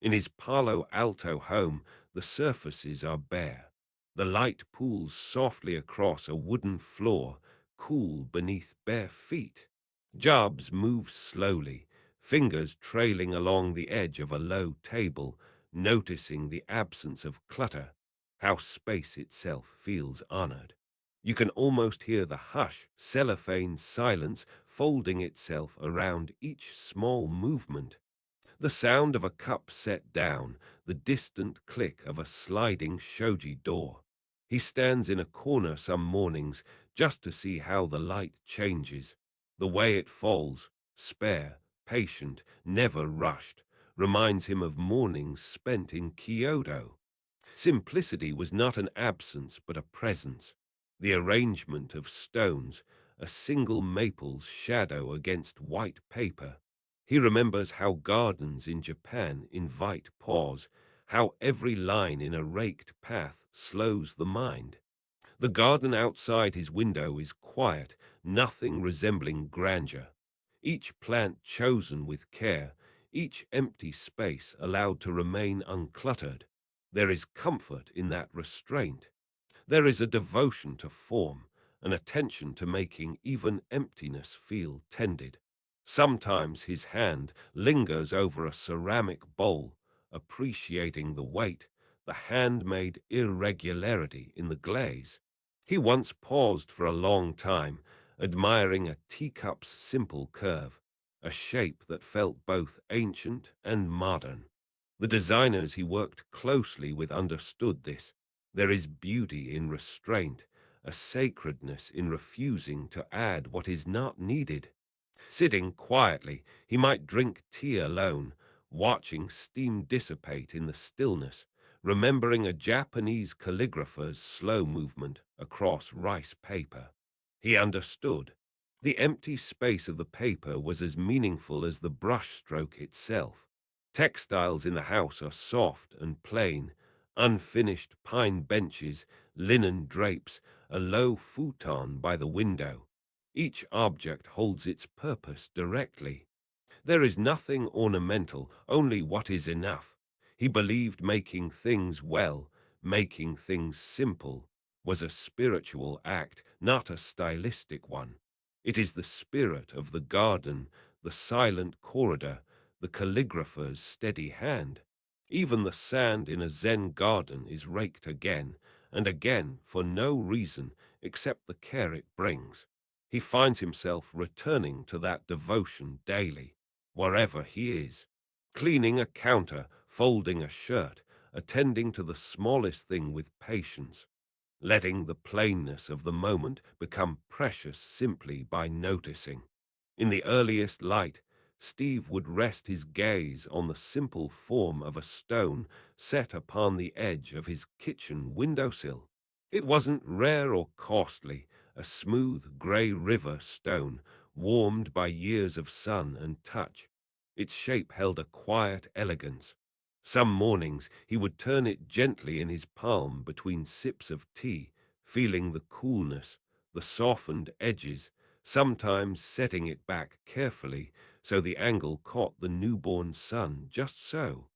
In his Palo Alto home, the surfaces are bare. The light pools softly across a wooden floor, cool beneath bare feet. Jobs move slowly, fingers trailing along the edge of a low table, noticing the absence of clutter, how space itself feels honored. You can almost hear the hush, cellophane silence folding itself around each small movement. The sound of a cup set down, the distant click of a sliding shoji door. He stands in a corner some mornings just to see how the light changes. The way it falls, spare, patient, never rushed, reminds him of mornings spent in Kyoto. Simplicity was not an absence but a presence. The arrangement of stones, a single maple's shadow against white paper. He remembers how gardens in Japan invite pause, how every line in a raked path slows the mind. The garden outside his window is quiet, nothing resembling grandeur. Each plant chosen with care, each empty space allowed to remain uncluttered. There is comfort in that restraint. There is a devotion to form, an attention to making even emptiness feel tended. Sometimes his hand lingers over a ceramic bowl, appreciating the weight, the handmade irregularity in the glaze. He once paused for a long time, admiring a teacup's simple curve, a shape that felt both ancient and modern. The designers he worked closely with understood this. There is beauty in restraint, a sacredness in refusing to add what is not needed. Sitting quietly, he might drink tea alone, watching steam dissipate in the stillness, remembering a Japanese calligrapher's slow movement across rice paper. He understood. The empty space of the paper was as meaningful as the brushstroke itself. Textiles in the house are soft and plain, unfinished pine benches, linen drapes, a low futon by the window. Each object holds its purpose directly. There is nothing ornamental, only what is enough. He believed making things well, making things simple, was a spiritual act, not a stylistic one. It is the spirit of the garden, the silent corridor, the calligrapher's steady hand. Even the sand in a Zen garden is raked again and again for no reason except the care it brings. He finds himself returning to that devotion daily, wherever he is, cleaning a counter, folding a shirt, attending to the smallest thing with patience, letting the plainness of the moment become precious simply by noticing. In the earliest light, Steve would rest his gaze on the simple form of a stone set upon the edge of his kitchen windowsill. It wasn't rare or costly, a smooth grey river stone, warmed by years of sun and touch. Its shape held a quiet elegance. Some mornings he would turn it gently in his palm between sips of tea, feeling the coolness, the softened edges, sometimes setting it back carefully so the angle caught the newborn sun just so.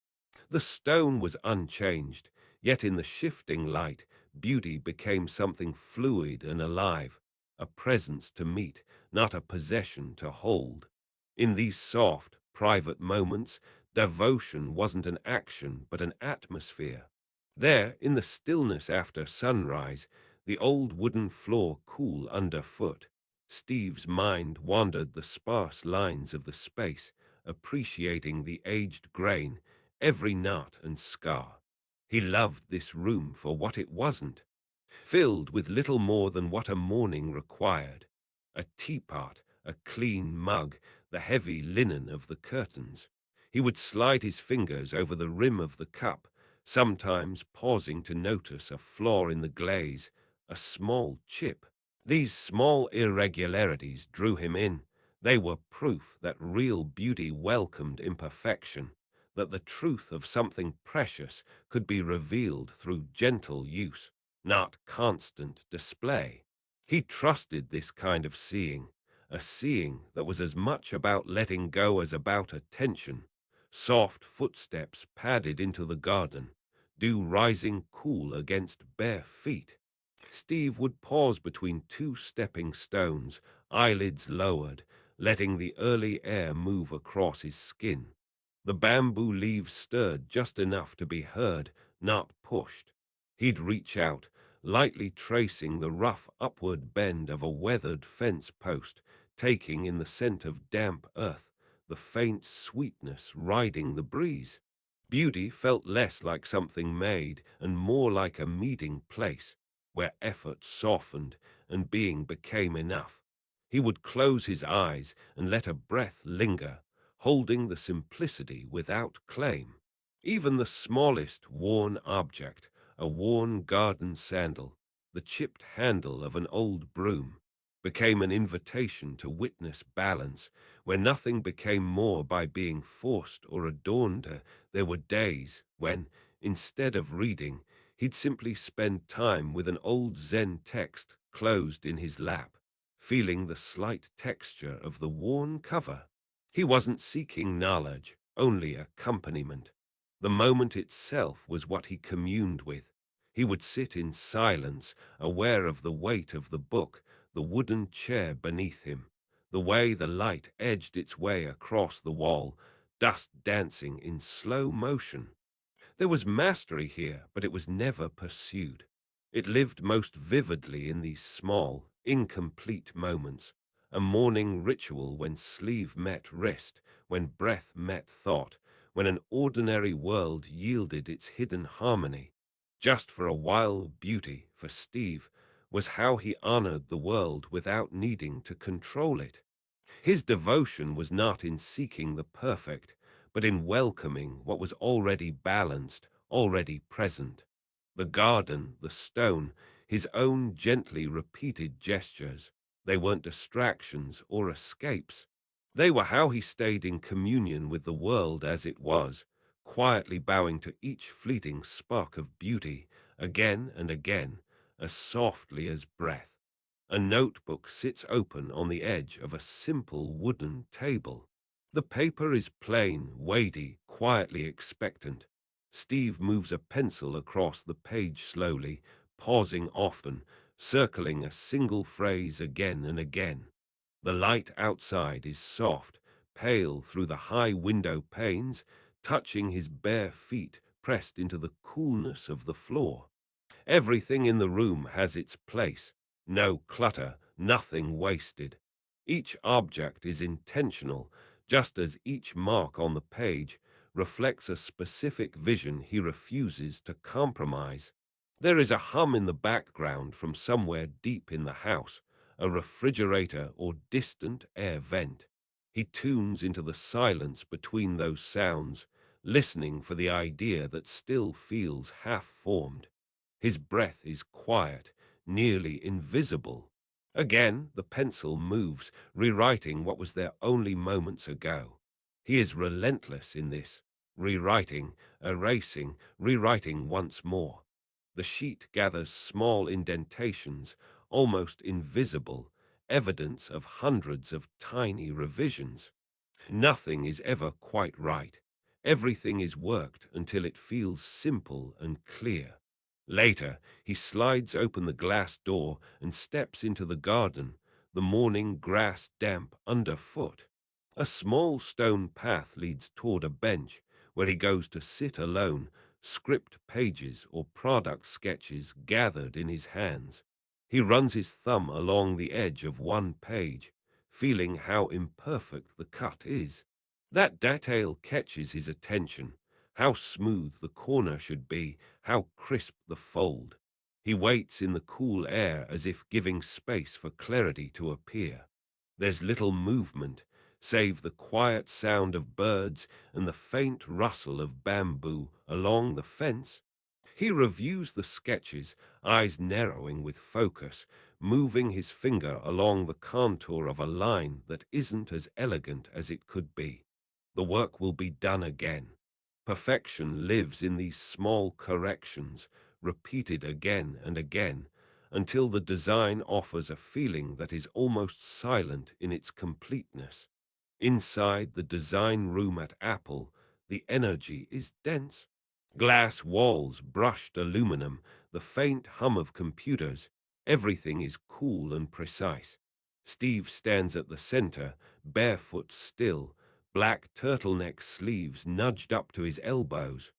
The stone was unchanged, yet in the shifting light, beauty became something fluid and alive, a presence to meet, not a possession to hold. In these soft, private moments, devotion wasn't an action but an atmosphere. There, in the stillness after sunrise, the old wooden floor cool underfoot, Steve's mind wandered the sparse lines of the space, appreciating the aged grain, every knot and scar. He loved this room for what it wasn't, filled with little more than what a morning required. A teapot, a clean mug, the heavy linen of the curtains. He would slide his fingers over the rim of the cup, sometimes pausing to notice a flaw in the glaze, a small chip. These small irregularities drew him in. They were proof that real beauty welcomed imperfection, that the truth of something precious could be revealed through gentle use, not constant display. He trusted this kind of seeing, a seeing that was as much about letting go as about attention. Soft footsteps padded into the garden, dew rising cool against bare feet. Steve would pause between two stepping stones, eyelids lowered, letting the early air move across his skin. The bamboo leaves stirred just enough to be heard, not pushed. He'd reach out, lightly tracing the rough upward bend of a weathered fence post, taking in the scent of damp earth, the faint sweetness riding the breeze. Beauty felt less like something made and more like a meeting place, where effort softened and being became enough. He would close his eyes and let a breath linger, holding the simplicity without claim. Even the smallest worn object, a worn garden sandal, the chipped handle of an old broom, became an invitation to witness balance, where nothing became more by being forced or adorned. There were days when, instead of reading, he'd simply spend time with an old Zen text closed in his lap, feeling the slight texture of the worn cover. He wasn't seeking knowledge, only accompaniment. The moment itself was what he communed with. He would sit in silence, aware of the weight of the book, the wooden chair beneath him, the way the light edged its way across the wall, dust dancing in slow motion. There was mastery here, but it was never pursued. It lived most vividly in these small, incomplete moments, a morning ritual when sleeve met wrist, when breath met thought, when an ordinary world yielded its hidden harmony. Just for a while, beauty, for Steve, was how he honored the world without needing to control it. His devotion was not in seeking the perfect, but in welcoming what was already balanced, already present. The garden, the stone, his own gently repeated gestures, they weren't distractions or escapes. They were how he stayed in communion with the world as it was, quietly bowing to each fleeting spark of beauty, again and again, as softly as breath. A notebook sits open on the edge of a simple wooden table. The paper is plain, weighty, quietly expectant. Steve moves a pencil across the page slowly, pausing often, circling a single phrase again and again. The light outside is soft, pale through the high window panes, touching his bare feet pressed into the coolness of the floor. Everything in the room has its place. No clutter, nothing wasted. Each object is intentional, just as each mark on the page reflects a specific vision he refuses to compromise. There is a hum in the background from somewhere deep in the house, a refrigerator or distant air vent. He tunes into the silence between those sounds, listening for the idea that still feels half-formed. His breath is quiet, nearly invisible. Again, the pencil moves, rewriting what was there only moments ago. He is relentless in this, rewriting, erasing, rewriting once more. The sheet gathers small indentations, almost invisible, evidence of hundreds of tiny revisions. Nothing is ever quite right. Everything is worked until it feels simple and clear. Later, he slides open the glass door and steps into the garden, the morning grass damp underfoot. A small stone path leads toward a bench where he goes to sit alone, script pages or product sketches gathered in his hands. He runs his thumb along the edge of one page, feeling how imperfect the cut is. That detail catches his attention, how smooth the corner should be, how crisp the fold. He waits in the cool air as if giving space for clarity to appear. There's little movement, save the quiet sound of birds and the faint rustle of bamboo along the fence. He reviews the sketches, eyes narrowing with focus, moving his finger along the contour of a line that isn't as elegant as it could be. The work will be done again. Perfection lives in these small corrections, repeated again and again, until the design offers a feeling that is almost silent in its completeness. Inside the design room at Apple, the energy is dense. Glass walls, brushed aluminum, the faint hum of computers, everything is cool and precise. Steve stands at the center, barefoot still, black turtleneck sleeves nudged up to his elbows.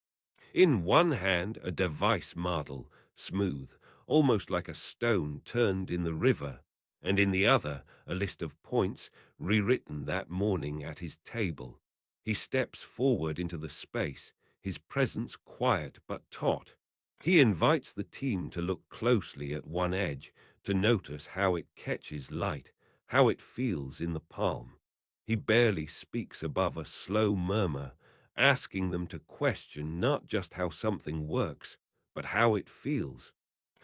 In one hand, a device model, smooth, almost like a stone turned in the river, and in the other, a list of points rewritten that morning at his table. He steps forward into the space, his presence quiet but taut. He invites the team to look closely at one edge, to notice how it catches light, how it feels in the palm. He barely speaks above a slow murmur, asking them to question not just how something works, but how it feels.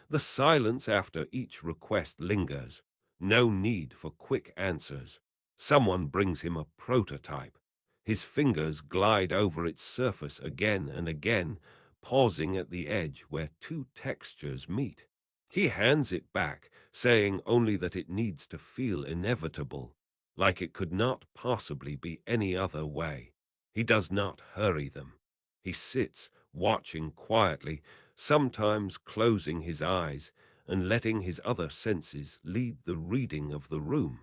The silence after each request lingers. No need for quick answers. Someone brings him a prototype. His fingers glide over its surface again and again, pausing at the edge where two textures meet. He hands it back, saying only that it needs to feel inevitable, like it could not possibly be any other way. He does not hurry them. He sits, watching quietly, sometimes closing his eyes and letting his other senses lead the reading of the room.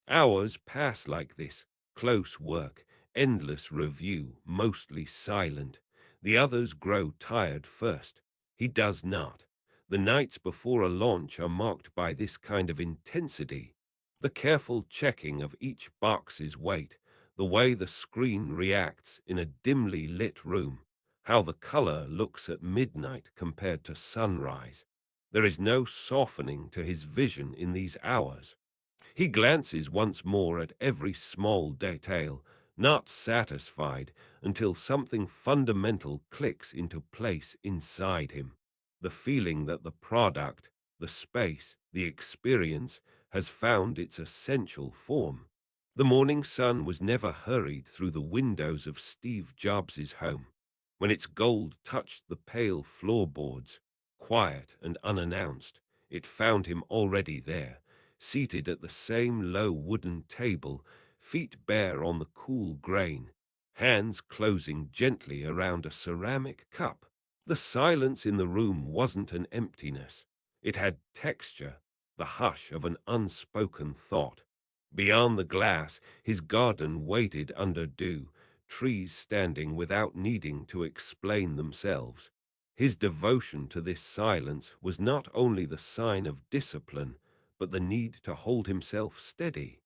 Hours pass like this, close work, endless review, mostly silent. The others grow tired first. He does not. The nights before a launch are marked by this kind of intensity. The careful checking of each box's weight, the way the screen reacts in a dimly lit room, how the color looks at midnight compared to sunrise. There is no softening to his vision in these hours. He glances once more at every small detail, not satisfied until something fundamental clicks into place inside him. The feeling that the product, the space, the experience has found its essential form. The morning sun was never hurried through the windows of Steve Jobs' home. When its gold touched the pale floorboards, quiet and unannounced, it found him already there, seated at the same low wooden table, feet bare on the cool grain, hands closing gently around a ceramic cup. The silence in the room wasn't an emptiness. It had texture, the hush of an unspoken thought. Beyond the glass, his garden waited under dew, trees standing without needing to explain themselves. His devotion to this silence was not only the sign of discipline, but the need to hold himself steady.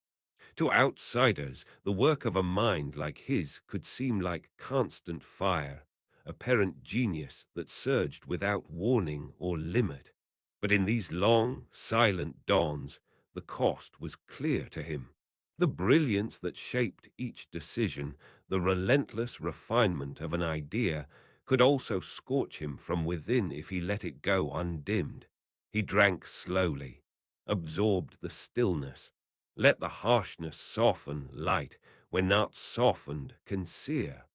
To outsiders, the work of a mind like his could seem like constant fire, apparent genius that surged without warning or limit. But in these long, silent dawns, the cost was clear to him. The brilliance that shaped each decision, the relentless refinement of an idea, could also scorch him from within if he let it go undimmed. He drank slowly, absorbed the stillness, let the harshness soften light, when not softened can sear.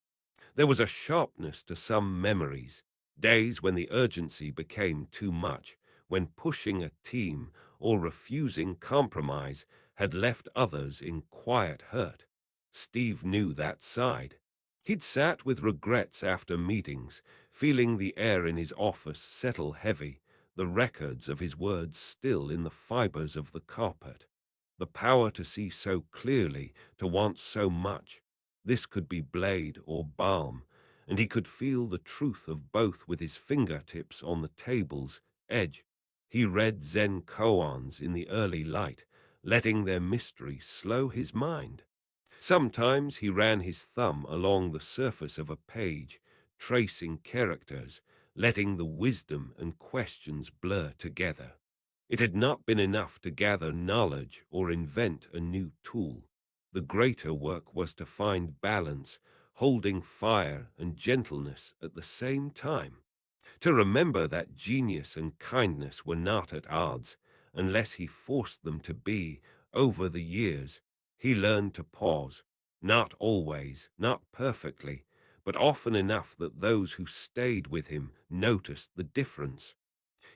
There was a sharpness to some memories, days when the urgency became too much, when pushing a team or refusing compromise had left others in quiet hurt. Steve knew that side. He'd sat with regrets after meetings, feeling the air in his office settle heavy, the records of his words still in the fibers of the carpet. The power to see so clearly, to want so much. This could be blade or balm, and he could feel the truth of both with his fingertips on the table's edge. He read Zen koans in the early light, letting their mystery slow his mind. Sometimes he ran his thumb along the surface of a page, tracing characters, letting the wisdom and questions blur together. It had not been enough to gather knowledge or invent a new tool. The greater work was to find balance, holding fire and gentleness at the same time. To remember that genius and kindness were not at odds, unless he forced them to be. Over the years, he learned to pause, not always, not perfectly, but often enough that those who stayed with him noticed the difference.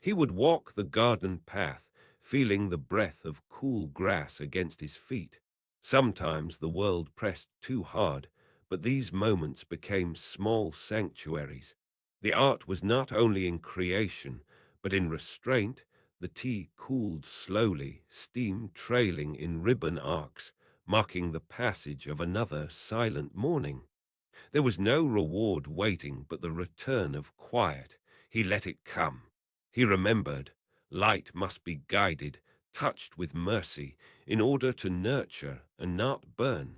He would walk the garden path, feeling the breath of cool grass against his feet. Sometimes the world pressed too hard, but these moments became small sanctuaries. The art was not only in creation, but in restraint. The tea cooled slowly, steam trailing in ribbon arcs, marking the passage of another silent morning. There was no reward waiting but the return of quiet. He let it come. He remembered. Light must be guided, touched with mercy, in order to nurture and not burn.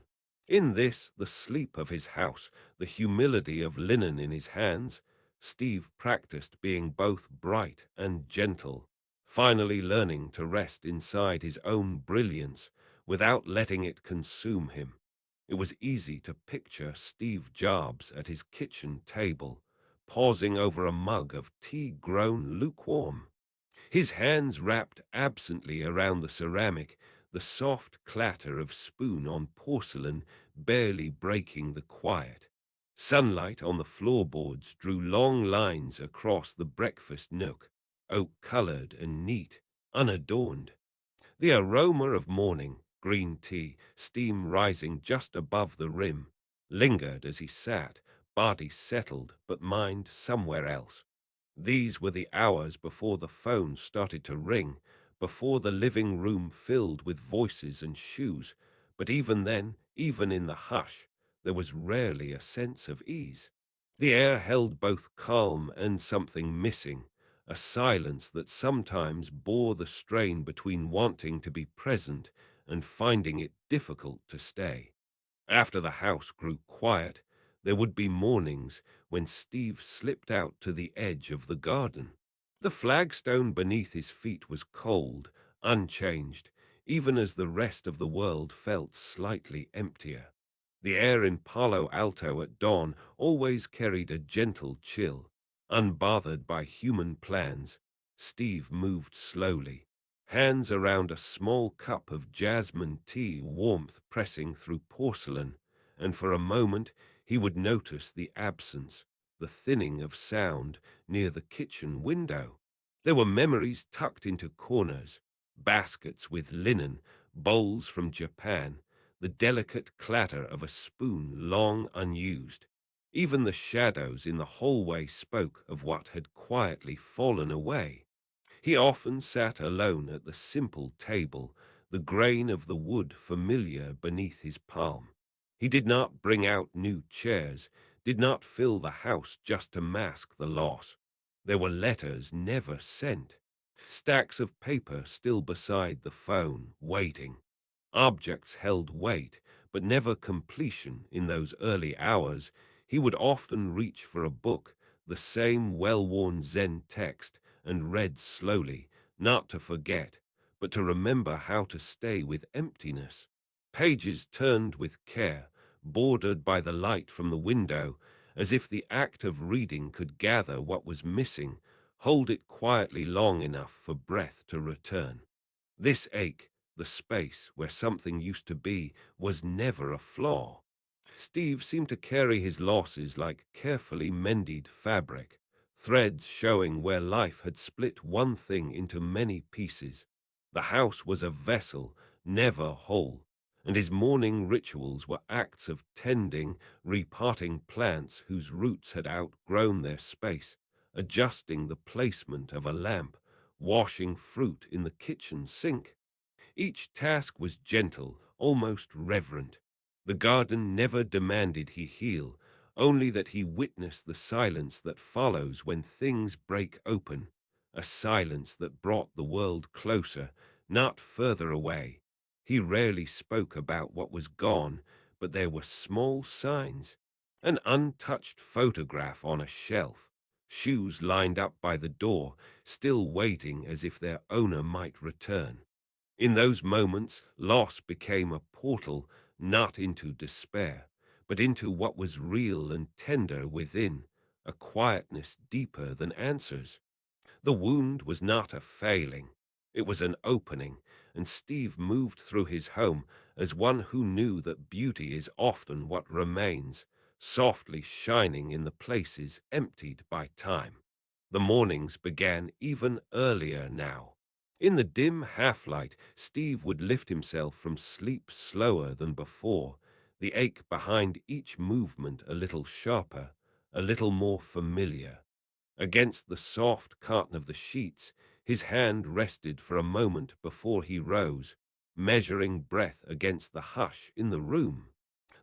In this, the sleep of his house, the humility of linen in his hands, Steve practiced being both bright and gentle, finally learning to rest inside his own brilliance without letting it consume him. It was easy to picture Steve Jobs at his kitchen table, pausing over a mug of tea grown lukewarm, his hands wrapped absently around the ceramic, the soft clatter of spoon on porcelain barely breaking the quiet. Sunlight on the floorboards drew long lines across the breakfast nook, oak-colored and neat, unadorned. The aroma of morning, green tea, steam rising just above the rim, lingered as he sat, body settled but mind somewhere else. These were the hours before the phone started to ring, before the living room filled with voices and shoes. But even then, even in the hush, there was rarely a sense of ease. The air held both calm and something missing, a silence that sometimes bore the strain between wanting to be present and finding it difficult to stay. After the house grew quiet, there would be mornings when Steve slipped out to the edge of the garden. The flagstone beneath his feet was cold, unchanged, even as the rest of the world felt slightly emptier. The air in Palo Alto at dawn always carried a gentle chill. Unbothered by human plans, Steve moved slowly, hands around a small cup of jasmine tea, warmth pressing through porcelain, and for a moment he would notice the absence, the thinning of sound near the kitchen window. There were memories tucked into corners, baskets with linen, bowls from Japan, the delicate clatter of a spoon long unused. Even the shadows in the hallway spoke of what had quietly fallen away. He often sat alone at the simple table, the grain of the wood familiar beneath his palm. He did not bring out new chairs, did not fill the house just to mask the loss. There were letters never sent, stacks of paper still beside the phone, waiting. Objects held weight, but never completion. In those early hours, he would often reach for a book, the same well-worn Zen text, and read slowly, not to forget, but to remember how to stay with emptiness. pages turned with care, bordered by the light from the window, as if the act of reading could gather what was missing, hold it quietly long enough for breath to return. This ache, the space where something used to be, was never a flaw. Steve seemed to carry his losses like carefully mended fabric, threads showing where life had split one thing into many pieces. The house was a vessel, never whole, and his morning rituals were acts of tending, repotting plants whose roots had outgrown their space, adjusting the placement of a lamp, washing fruit in the kitchen sink. Each task was gentle, almost reverent. The garden never demanded he heal, only that he witness the silence that follows when things break open, a silence that brought the world closer, not further away. He rarely spoke about what was gone, but there were small signs. An untouched photograph on a shelf, shoes lined up by the door, still waiting as if their owner might return. In those moments, loss became a portal not into despair, but into what was real and tender within, a quietness deeper than answers. The wound was not a failing, it was an opening, and Steve moved through his home as one who knew that beauty is often what remains, softly shining in the places emptied by time. The mornings began even earlier now. In the dim half-light, Steve would lift himself from sleep slower than before, the ache behind each movement a little sharper, a little more familiar. Against the soft cotton of the sheets, his hand rested for a moment before he rose, measuring breath against the hush in the room.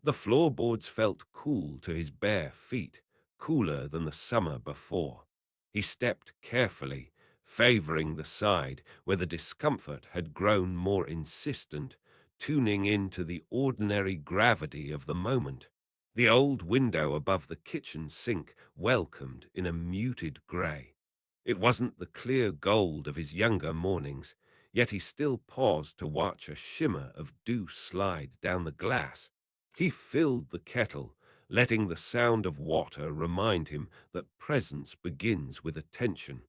The floorboards felt cool to his bare feet, cooler than the summer before. He stepped carefully, favoring the side where the discomfort had grown more insistent, tuning into the ordinary gravity of the moment. The old window above the kitchen sink welcomed in a muted gray. It wasn't the clear gold of his younger mornings, yet he still paused to watch a shimmer of dew slide down the glass. He filled the kettle, letting the sound of water remind him that presence begins with attention.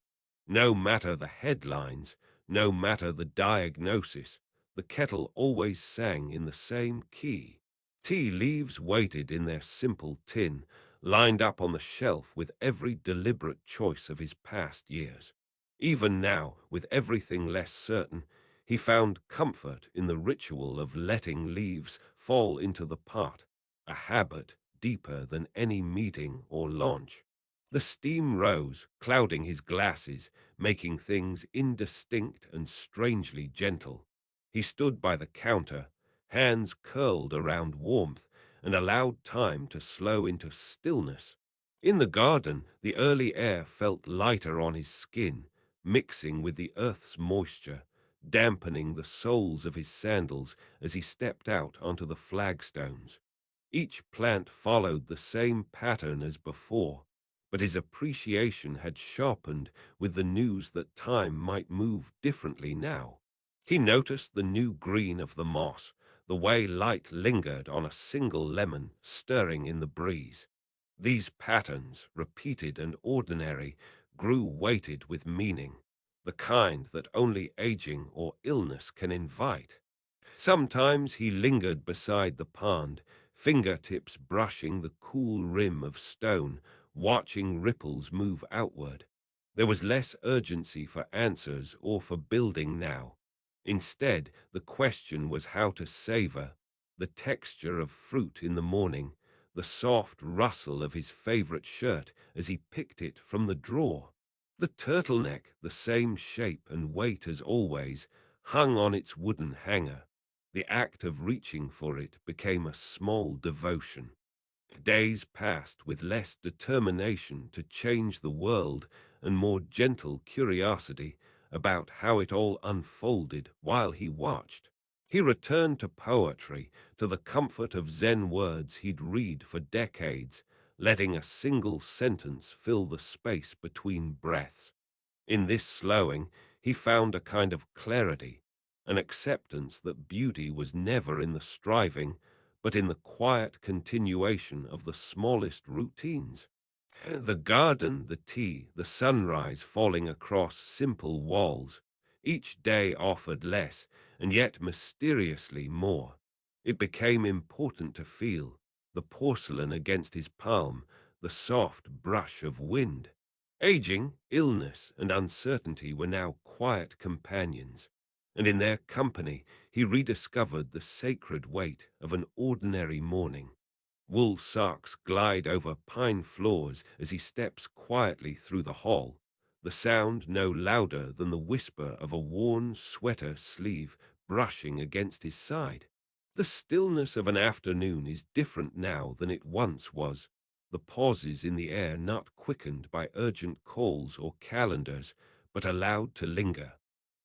No matter the headlines, no matter the diagnosis, the kettle always sang in the same key. Tea leaves waited in their simple tin, lined up on the shelf with every deliberate choice of his past years. Even now, with everything less certain, he found comfort in the ritual of letting leaves fall into the pot, a habit deeper than any meeting or launch. The steam rose, clouding his glasses, making things indistinct and strangely gentle. He stood by the counter, hands curled around warmth, and allowed time to slow into stillness. In the garden, the early air felt lighter on his skin, mixing with the earth's moisture, dampening the soles of his sandals as he stepped out onto the flagstones. Each plant followed the same pattern as before, but his appreciation had sharpened with the news that time might move differently now. He noticed the new green of the moss, the way light lingered on a single lemon stirring in the breeze. These patterns, repeated and ordinary, grew weighted with meaning, the kind that only aging or illness can invite. Sometimes he lingered beside the pond, fingertips brushing the cool rim of stone, watching ripples move outward. There was less urgency for answers or for building now. Instead, the question was how to savor the texture of fruit in the morning, the soft rustle of his favorite shirt as he picked it from the drawer. The turtleneck, the same shape and weight as always, hung on its wooden hanger. The act of reaching for it became a small devotion. Days passed with less determination to change the world and more gentle curiosity about how it all unfolded while he watched. He returned to poetry, to the comfort of Zen words he'd read for decades, letting a single sentence fill the space between breaths. In this slowing, he found a kind of clarity, an acceptance that beauty was never in the striving, but in the quiet continuation of the smallest routines. The garden, the tea, the sunrise falling across simple walls. Each day offered less, and yet mysteriously more. It became important to feel the porcelain against his palm, the soft brush of wind. Aging, illness, and uncertainty were now quiet companions, and in their company he rediscovered the sacred weight of an ordinary morning. Wool socks glide over pine floors as he steps quietly through the hall, the sound no louder than the whisper of a worn sweater sleeve brushing against his side. The stillness of an afternoon is different now than it once was, the pauses in the air not quickened by urgent calls or calendars, but allowed to linger.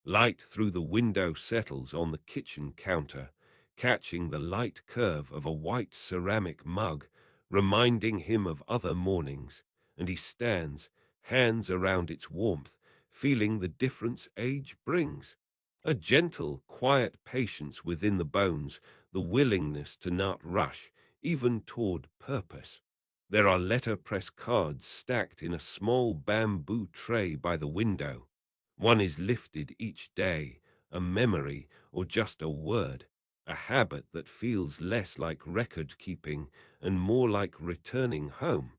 Light through the window settles on the kitchen counter, catching the light curve of a white ceramic mug, reminding him of other mornings, and he stands, hands around its warmth, feeling the difference age brings. A gentle, quiet patience within the bones, the willingness to not rush, even toward purpose. There are letterpress cards stacked in a small bamboo tray by the window. One is lifted each day, a memory or just a word, a habit that feels less like record keeping and more like returning home.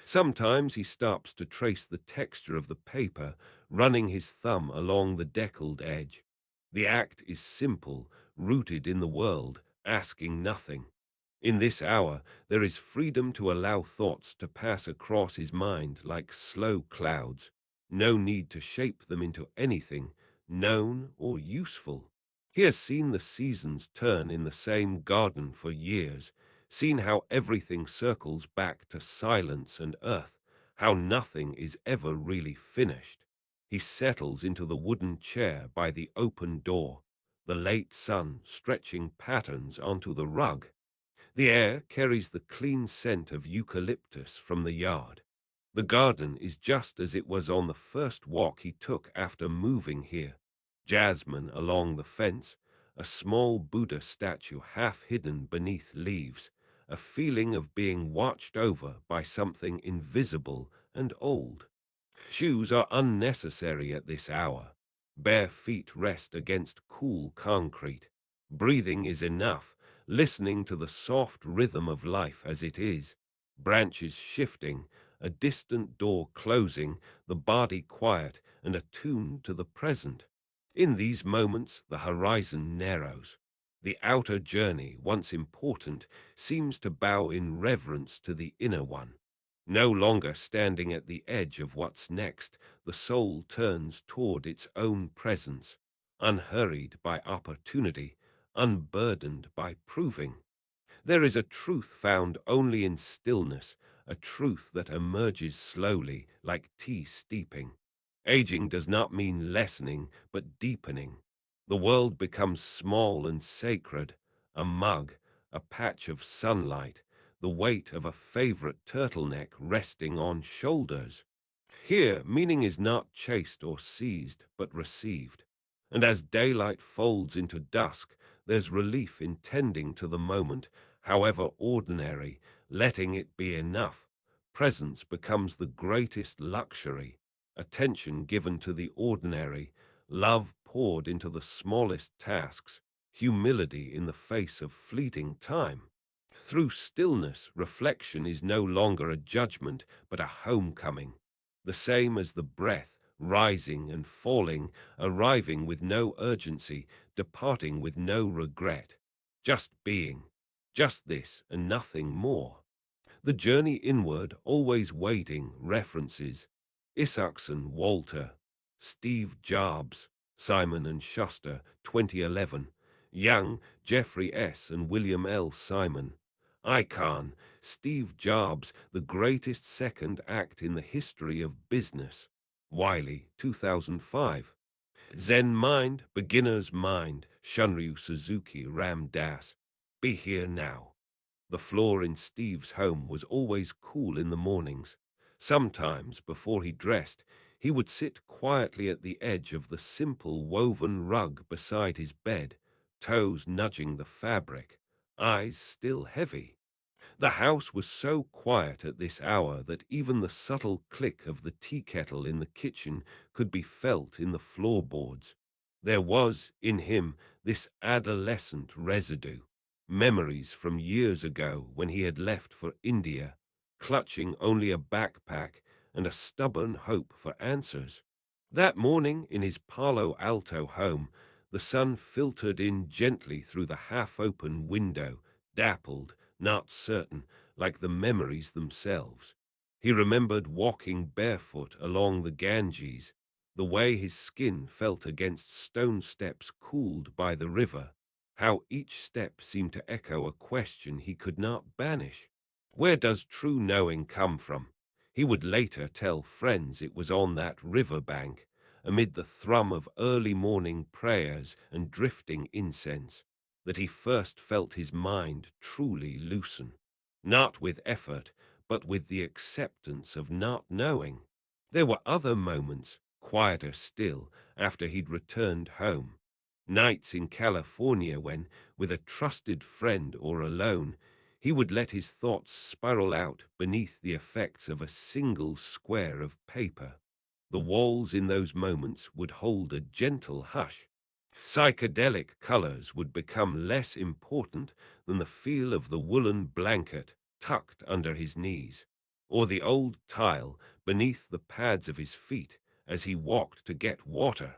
Sometimes he stops to trace the texture of the paper, running his thumb along the deckled edge. The act is simple, rooted in the world, asking nothing. In this hour, there is freedom to allow thoughts to pass across his mind like slow clouds. No need to shape them into anything known or useful. He has seen the seasons turn in the same garden for years, seen how everything circles back to silence and earth, how nothing is ever really finished. He settles into the wooden chair by the open door, the late sun stretching patterns onto the rug. The air carries the clean scent of eucalyptus from the yard. The garden is just as it was on the first walk he took after moving here. Jasmine along the fence, a small Buddha statue half hidden beneath leaves, a feeling of being watched over by something invisible and old. Shoes are unnecessary at this hour. Bare feet rest against cool concrete. Breathing is enough, listening to the soft rhythm of life as it is. Branches shifting, a distant door closing, the body quiet and attuned to the present. In these moments, the horizon narrows. The outer journey, once important, seems to bow in reverence to the inner one. No longer standing at the edge of what's next, the soul turns toward its own presence, unhurried by opportunity, unburdened by proving. There is a truth found only in stillness, a truth that emerges slowly, like tea steeping. Aging does not mean lessening, but deepening. The world becomes small and sacred, a mug, a patch of sunlight, the weight of a favorite turtleneck resting on shoulders. Here, meaning is not chased or seized, but received. And as daylight folds into dusk, there's relief in tending to the moment, however ordinary, letting it be enough. Presence becomes the greatest luxury, attention given to the ordinary, love poured into the smallest tasks, humility in the face of fleeting time. Through stillness, reflection is no longer a judgment, but a homecoming, the same as the breath, rising and falling, arriving with no urgency, departing with no regret. Just being, just this and nothing more. The journey inward, always waiting, references Isaacson, Walter, Steve Jobs, Simon and Schuster, 2011, Young, Jeffrey S. and William L. Simon, Icon, Steve Jobs, the greatest second act in the history of business, Wiley, 2005, Zen Mind, Beginner's Mind, Shunryu Suzuki, Ram Dass, Be Here Now. The floor in Steve's home was always cool in the mornings. Sometimes, before he dressed, He would sit quietly at the edge of the simple woven rug beside his bed, toes nudging the fabric, eyes still heavy. The house was so quiet at this hour that even the subtle click of the tea kettle in the kitchen could be felt in the floorboards. There was, in him, this adolescent residue, memories from years ago when he had left for India, clutching only a backpack and a stubborn hope for answers. That morning in his Palo Alto home, the sun filtered in gently through the half-open window, dappled, not certain, like the memories themselves. He remembered walking barefoot along the Ganges, the way his skin felt against stone steps cooled by the river, how each step seemed to echo a question he could not banish. Where does true knowing come from? He would later tell friends it was on that river bank, amid the thrum of early morning prayers and drifting incense, that he first felt his mind truly loosen, not with effort, but with the acceptance of not knowing. There were other moments, quieter still, after he'd returned home. Nights in California when, with a trusted friend or alone, he would let his thoughts spiral out beneath the effects of a single square of paper. The walls in those moments would hold a gentle hush. Psychedelic colors would become less important than the feel of the woolen blanket tucked under his knees, or the old tile beneath the pads of his feet as he walked to get water.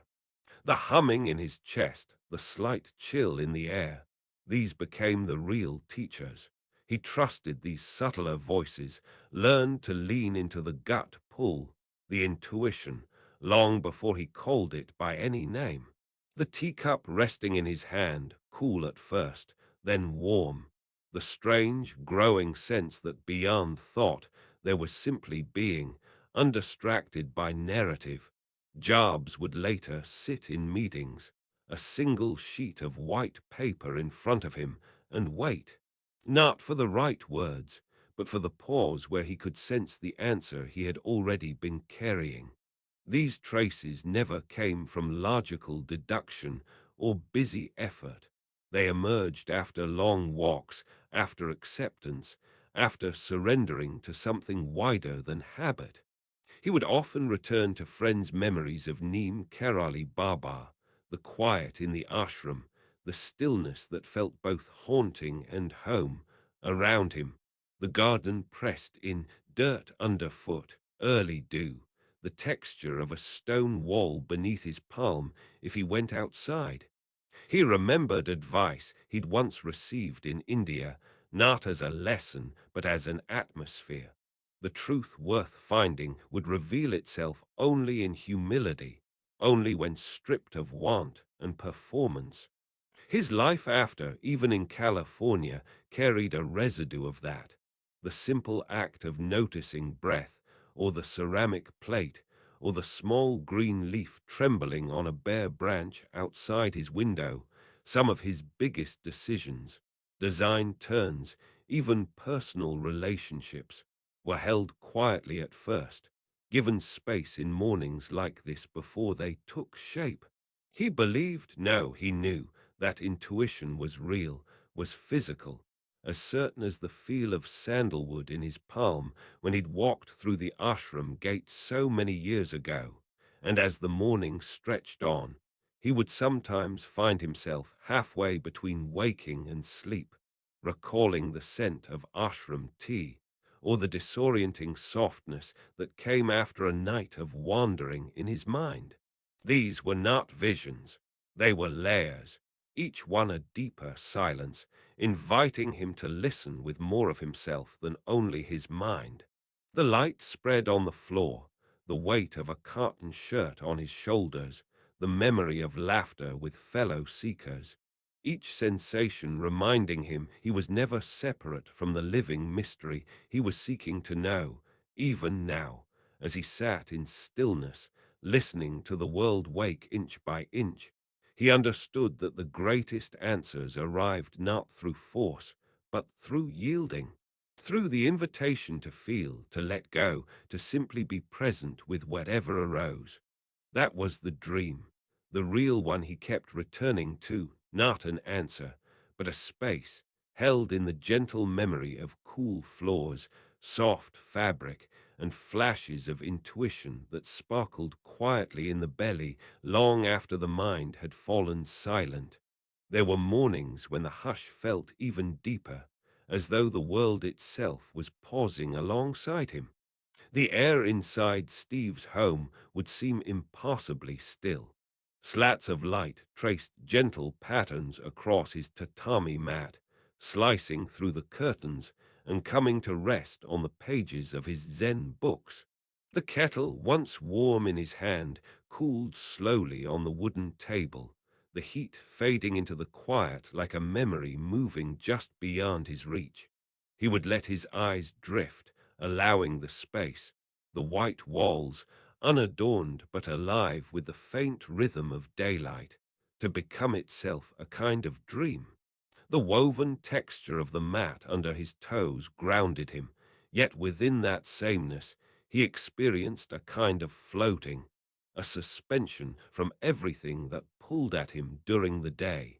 The humming in his chest, the slight chill in the air, these became the real teachers. He trusted these subtler voices, learned to lean into the gut pull, the intuition, long before he called it by any name. The teacup resting in his hand, cool at first, then warm, the strange, growing sense that beyond thought there was simply being, undistracted by narrative. Jobs would later sit in meetings, a single sheet of white paper in front of him, and wait, not for the right words, but for the pause where he could sense the answer he had already been carrying. These traces never came from logical deduction or busy effort. They emerged after long walks, after acceptance, after surrendering to something wider than habit. He would often return to friends' memories of Neem Karali Baba, the quiet in the ashram, the stillness that felt both haunting and home. Around him, the garden pressed in, dirt underfoot, early dew, the texture of a stone wall beneath his palm if he went outside. He remembered advice he'd once received in India, not as a lesson, but as an atmosphere. The truth worth finding would reveal itself only in humility, only when stripped of want and performance. His life after, even in California, carried a residue of that. The simple act of noticing breath, or the ceramic plate, or the small green leaf trembling on a bare branch outside his window, some of his biggest decisions, design turns, even personal relationships, were held quietly at first, given space in mornings like this before they took shape. He believed, no, he knew, that intuition was real, was physical, as certain as the feel of sandalwood in his palm when he'd walked through the ashram gate so many years ago. And as the morning stretched on, he would sometimes find himself halfway between waking and sleep, recalling the scent of ashram tea, or the disorienting softness that came after a night of wandering in his mind. These were not visions, they were layers, each one a deeper silence, inviting him to listen with more of himself than only his mind. The light spread on the floor, the weight of a cotton shirt on his shoulders, the memory of laughter with fellow seekers, each sensation reminding him he was never separate from the living mystery he was seeking to know, even now, as he sat in stillness, listening to the world wake inch by inch. He understood that the greatest answers arrived not through force, but through yielding. through the invitation to feel, to let go, to simply be present with whatever arose. That was the dream, the real one he kept returning to, not an answer, but a space held in the gentle memory of cool floors, soft fabric, and flashes of intuition that sparkled quietly in the belly long after the mind had fallen silent. There were mornings when the hush felt even deeper, as though the world itself was pausing alongside him. The air inside Steve's home would seem impossibly still. Slats of light traced gentle patterns across his tatami mat, slicing through the curtains and coming to rest on the pages of his Zen books. The kettle, once warm in his hand, cooled slowly on the wooden table, the heat fading into the quiet like a memory moving just beyond his reach. He would let his eyes drift, allowing the space, the white walls, unadorned but alive with the faint rhythm of daylight, to become itself a kind of dream. The woven texture of the mat under his toes grounded him, yet within that sameness he experienced a kind of floating, a suspension from everything that pulled at him during the day.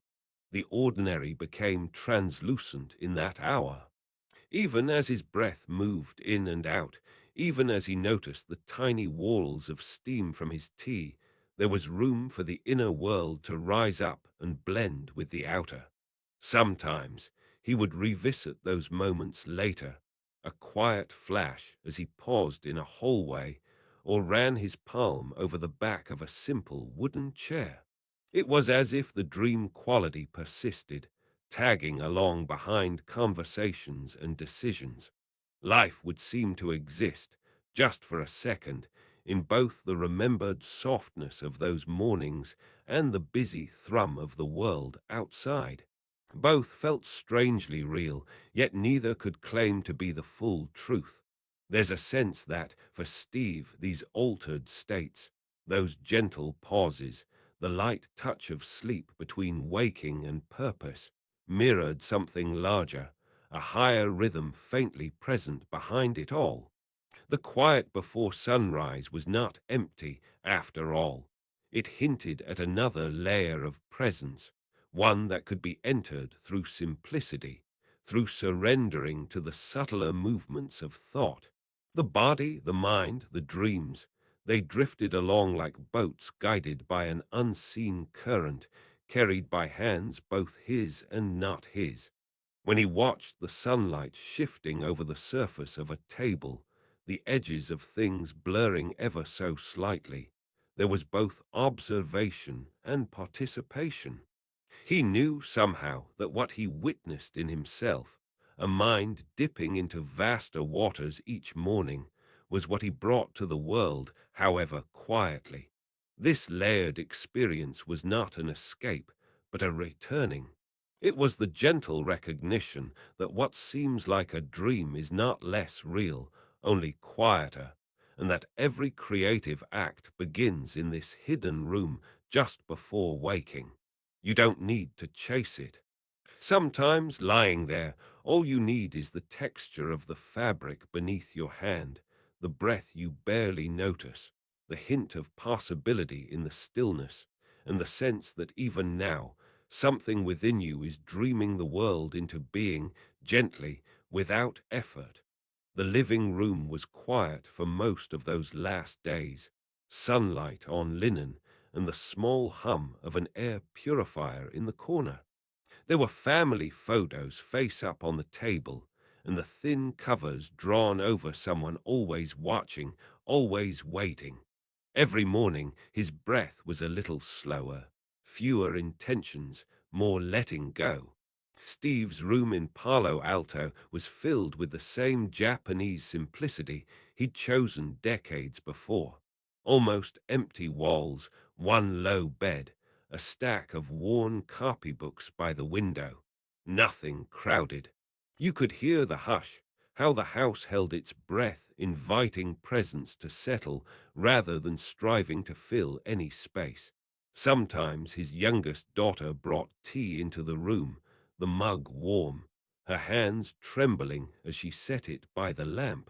The ordinary became translucent in that hour. Even as his breath moved in and out, even as he noticed the tiny walls of steam from his tea, there was room for the inner world to rise up and blend with the outer. Sometimes he would revisit those moments later, a quiet flash as he paused in a hallway or ran his palm over the back of a simple wooden chair. It was as if the dream quality persisted, tagging along behind conversations and decisions. Life would seem to exist, just for a second, in both the remembered softness of those mornings and the busy thrum of the world outside. Both felt strangely real, yet neither could claim to be the full truth. There's a sense that, for Steve, these altered states, those gentle pauses, the light touch of sleep between waking and purpose, mirrored something larger, a higher rhythm faintly present behind it all. The quiet before sunrise was not empty, after all. It hinted at another layer of presence, one that could be entered through simplicity, through surrendering to the subtler movements of thought. The body, the mind, the dreams, they drifted along like boats guided by an unseen current, carried by hands both his and not his. When he watched the sunlight shifting over the surface of a table, the edges of things blurring ever so slightly, there was both observation and participation. He knew somehow that what he witnessed in himself, a mind dipping into vaster waters each morning, was what he brought to the world, however quietly. This layered experience was not an escape, but a returning. It was the gentle recognition that what seems like a dream is not less real, only quieter, and that every creative act begins in this hidden room just before waking. You don't need to chase it. Sometimes, lying there, all you need is the texture of the fabric beneath your hand, the breath you barely notice, the hint of possibility in the stillness, and the sense that even now, something within you is dreaming the world into being, gently, without effort. The living room was quiet for most of those last days, sunlight on linen, and the small hum of an air purifier in the corner. There were family photos face up on the table, and the thin covers drawn over someone always watching, always waiting. Every morning his breath was a little slower, fewer intentions, more letting go. Steve's room in Palo Alto was filled with the same Japanese simplicity he'd chosen decades before. Almost empty walls, one low bed, a stack of worn copybooks by the window. Nothing crowded. You could hear the hush, how the house held its breath, inviting presence to settle rather than striving to fill any space. Sometimes his youngest daughter brought tea into the room, the mug warm, her hands trembling as she set it by the lamp.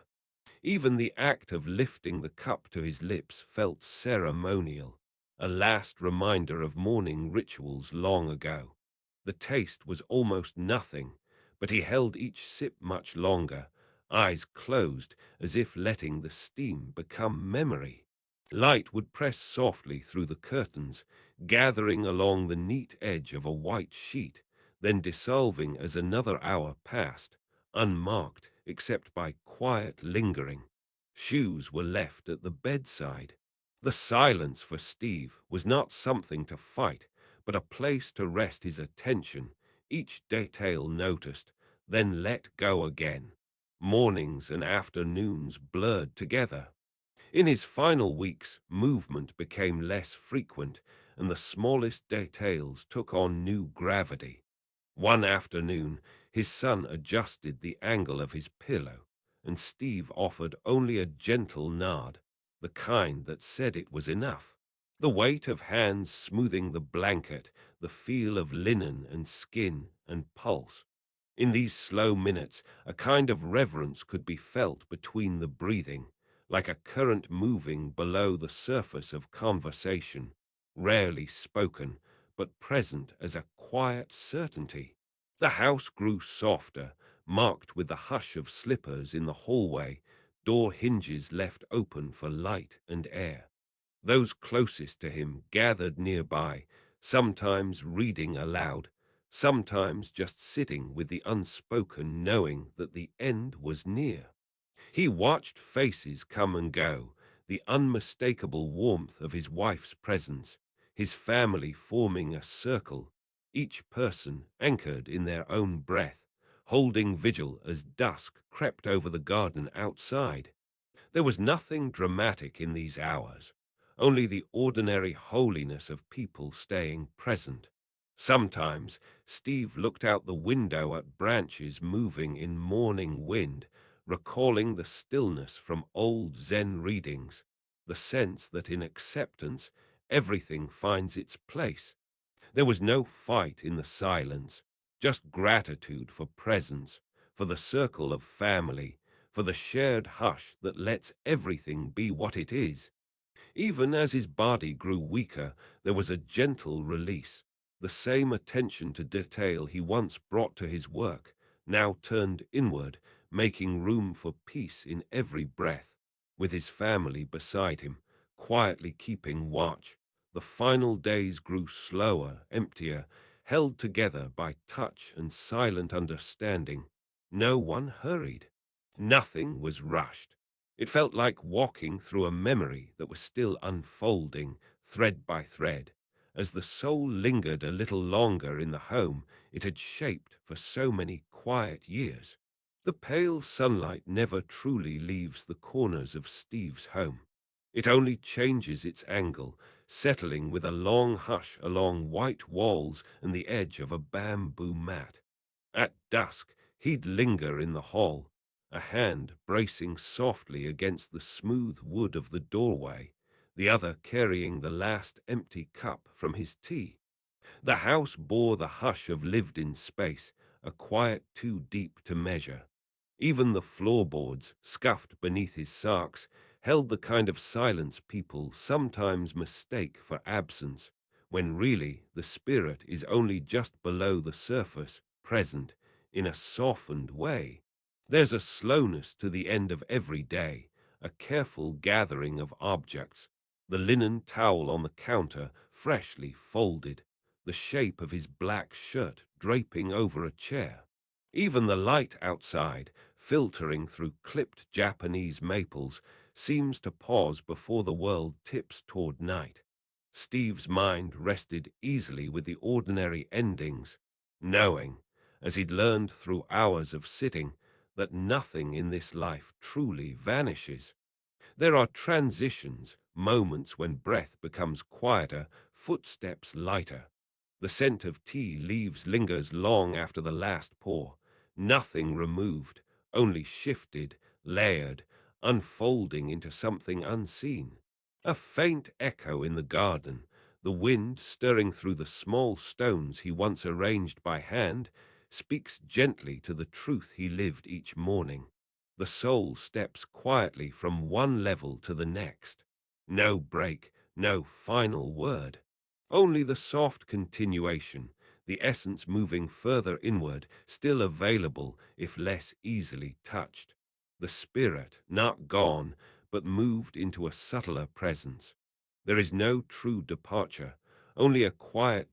Even the act of lifting the cup to his lips felt ceremonial, a last reminder of morning rituals long ago. The taste was almost nothing, but he held each sip much longer, eyes closed as if letting the steam become memory. Light would press softly through the curtains, gathering along the neat edge of a white sheet, then dissolving as another hour passed, unmarked except by quiet lingering. Shoes were left at the bedside. The silence for Steve was not something to fight, but a place to rest his attention, each detail noticed, then let go again. Mornings and afternoons blurred together. In his final weeks, movement became less frequent, and the smallest details took on new gravity. One afternoon, his son adjusted the angle of his pillow, and Steve offered only a gentle nod, the kind that said it was enough. The weight of hands smoothing the blanket, the feel of linen and skin and pulse. In these slow minutes, a kind of reverence could be felt between the breathing, like a current moving below the surface of conversation, rarely spoken, but present as a quiet certainty. The house grew softer, marked with the hush of slippers in the hallway, door hinges left open for light and air. Those closest to him gathered nearby, sometimes reading aloud, sometimes just sitting with the unspoken knowing that the end was near. He watched faces come and go, the unmistakable warmth of his wife's presence, his family forming a circle, each person anchored in their own breath, holding vigil as dusk crept over the garden outside. There was nothing dramatic in these hours, only the ordinary holiness of people staying present. Sometimes Steve looked out the window at branches moving in morning wind, recalling the stillness from old Zen readings, the sense that in acceptance everything finds its place. There was no fight in the silence, just gratitude for presence, for the circle of family, for the shared hush that lets everything be what it is. Even as his body grew weaker, there was a gentle release. The same attention to detail he once brought to his work now turned inward, making room for peace in every breath. With his family beside him, quietly keeping watch, the final days grew slower, emptier, held together by touch and silent understanding. No one hurried. Nothing was rushed. It felt like walking through a memory that was still unfolding, thread by thread, as the soul lingered a little longer in the home it had shaped for so many quiet years. The pale sunlight never truly leaves the corners of Steve's home. It only changes its angle, settling with a long hush along white walls and the edge of a bamboo mat. At dusk, he'd linger in the hall, a hand bracing softly against the smooth wood of the doorway, the other carrying the last empty cup from his tea. The house bore the hush of lived-in space, a quiet too deep to measure. Even the floorboards, scuffed beneath his socks, held the kind of silence people sometimes mistake for absence, when really the spirit is only just below the surface, present, in a softened way. There's a slowness to the end of every day, a careful gathering of objects, the linen towel on the counter freshly folded, the shape of his black shirt draping over a chair. Even the light outside, filtering through clipped Japanese maples, seems to pause before the world tips toward night. Steve's mind rested easily with the ordinary endings, knowing, as he'd learned through hours of sitting, that nothing in this life truly vanishes. There are transitions, moments when breath becomes quieter, footsteps lighter. The scent of tea leaves lingers long after the last pour, nothing removed, only shifted, layered, unfolding into something unseen. A faint echo in the garden, the wind stirring through the small stones he once arranged by hand, speaks gently to the truth he lived each morning. The soul steps quietly from one level to the next. No break, no final word. Only the soft continuation, the essence moving further inward, still available if less easily touched. The spirit not gone, but moved into a subtler presence. There is no true departure, only a quiet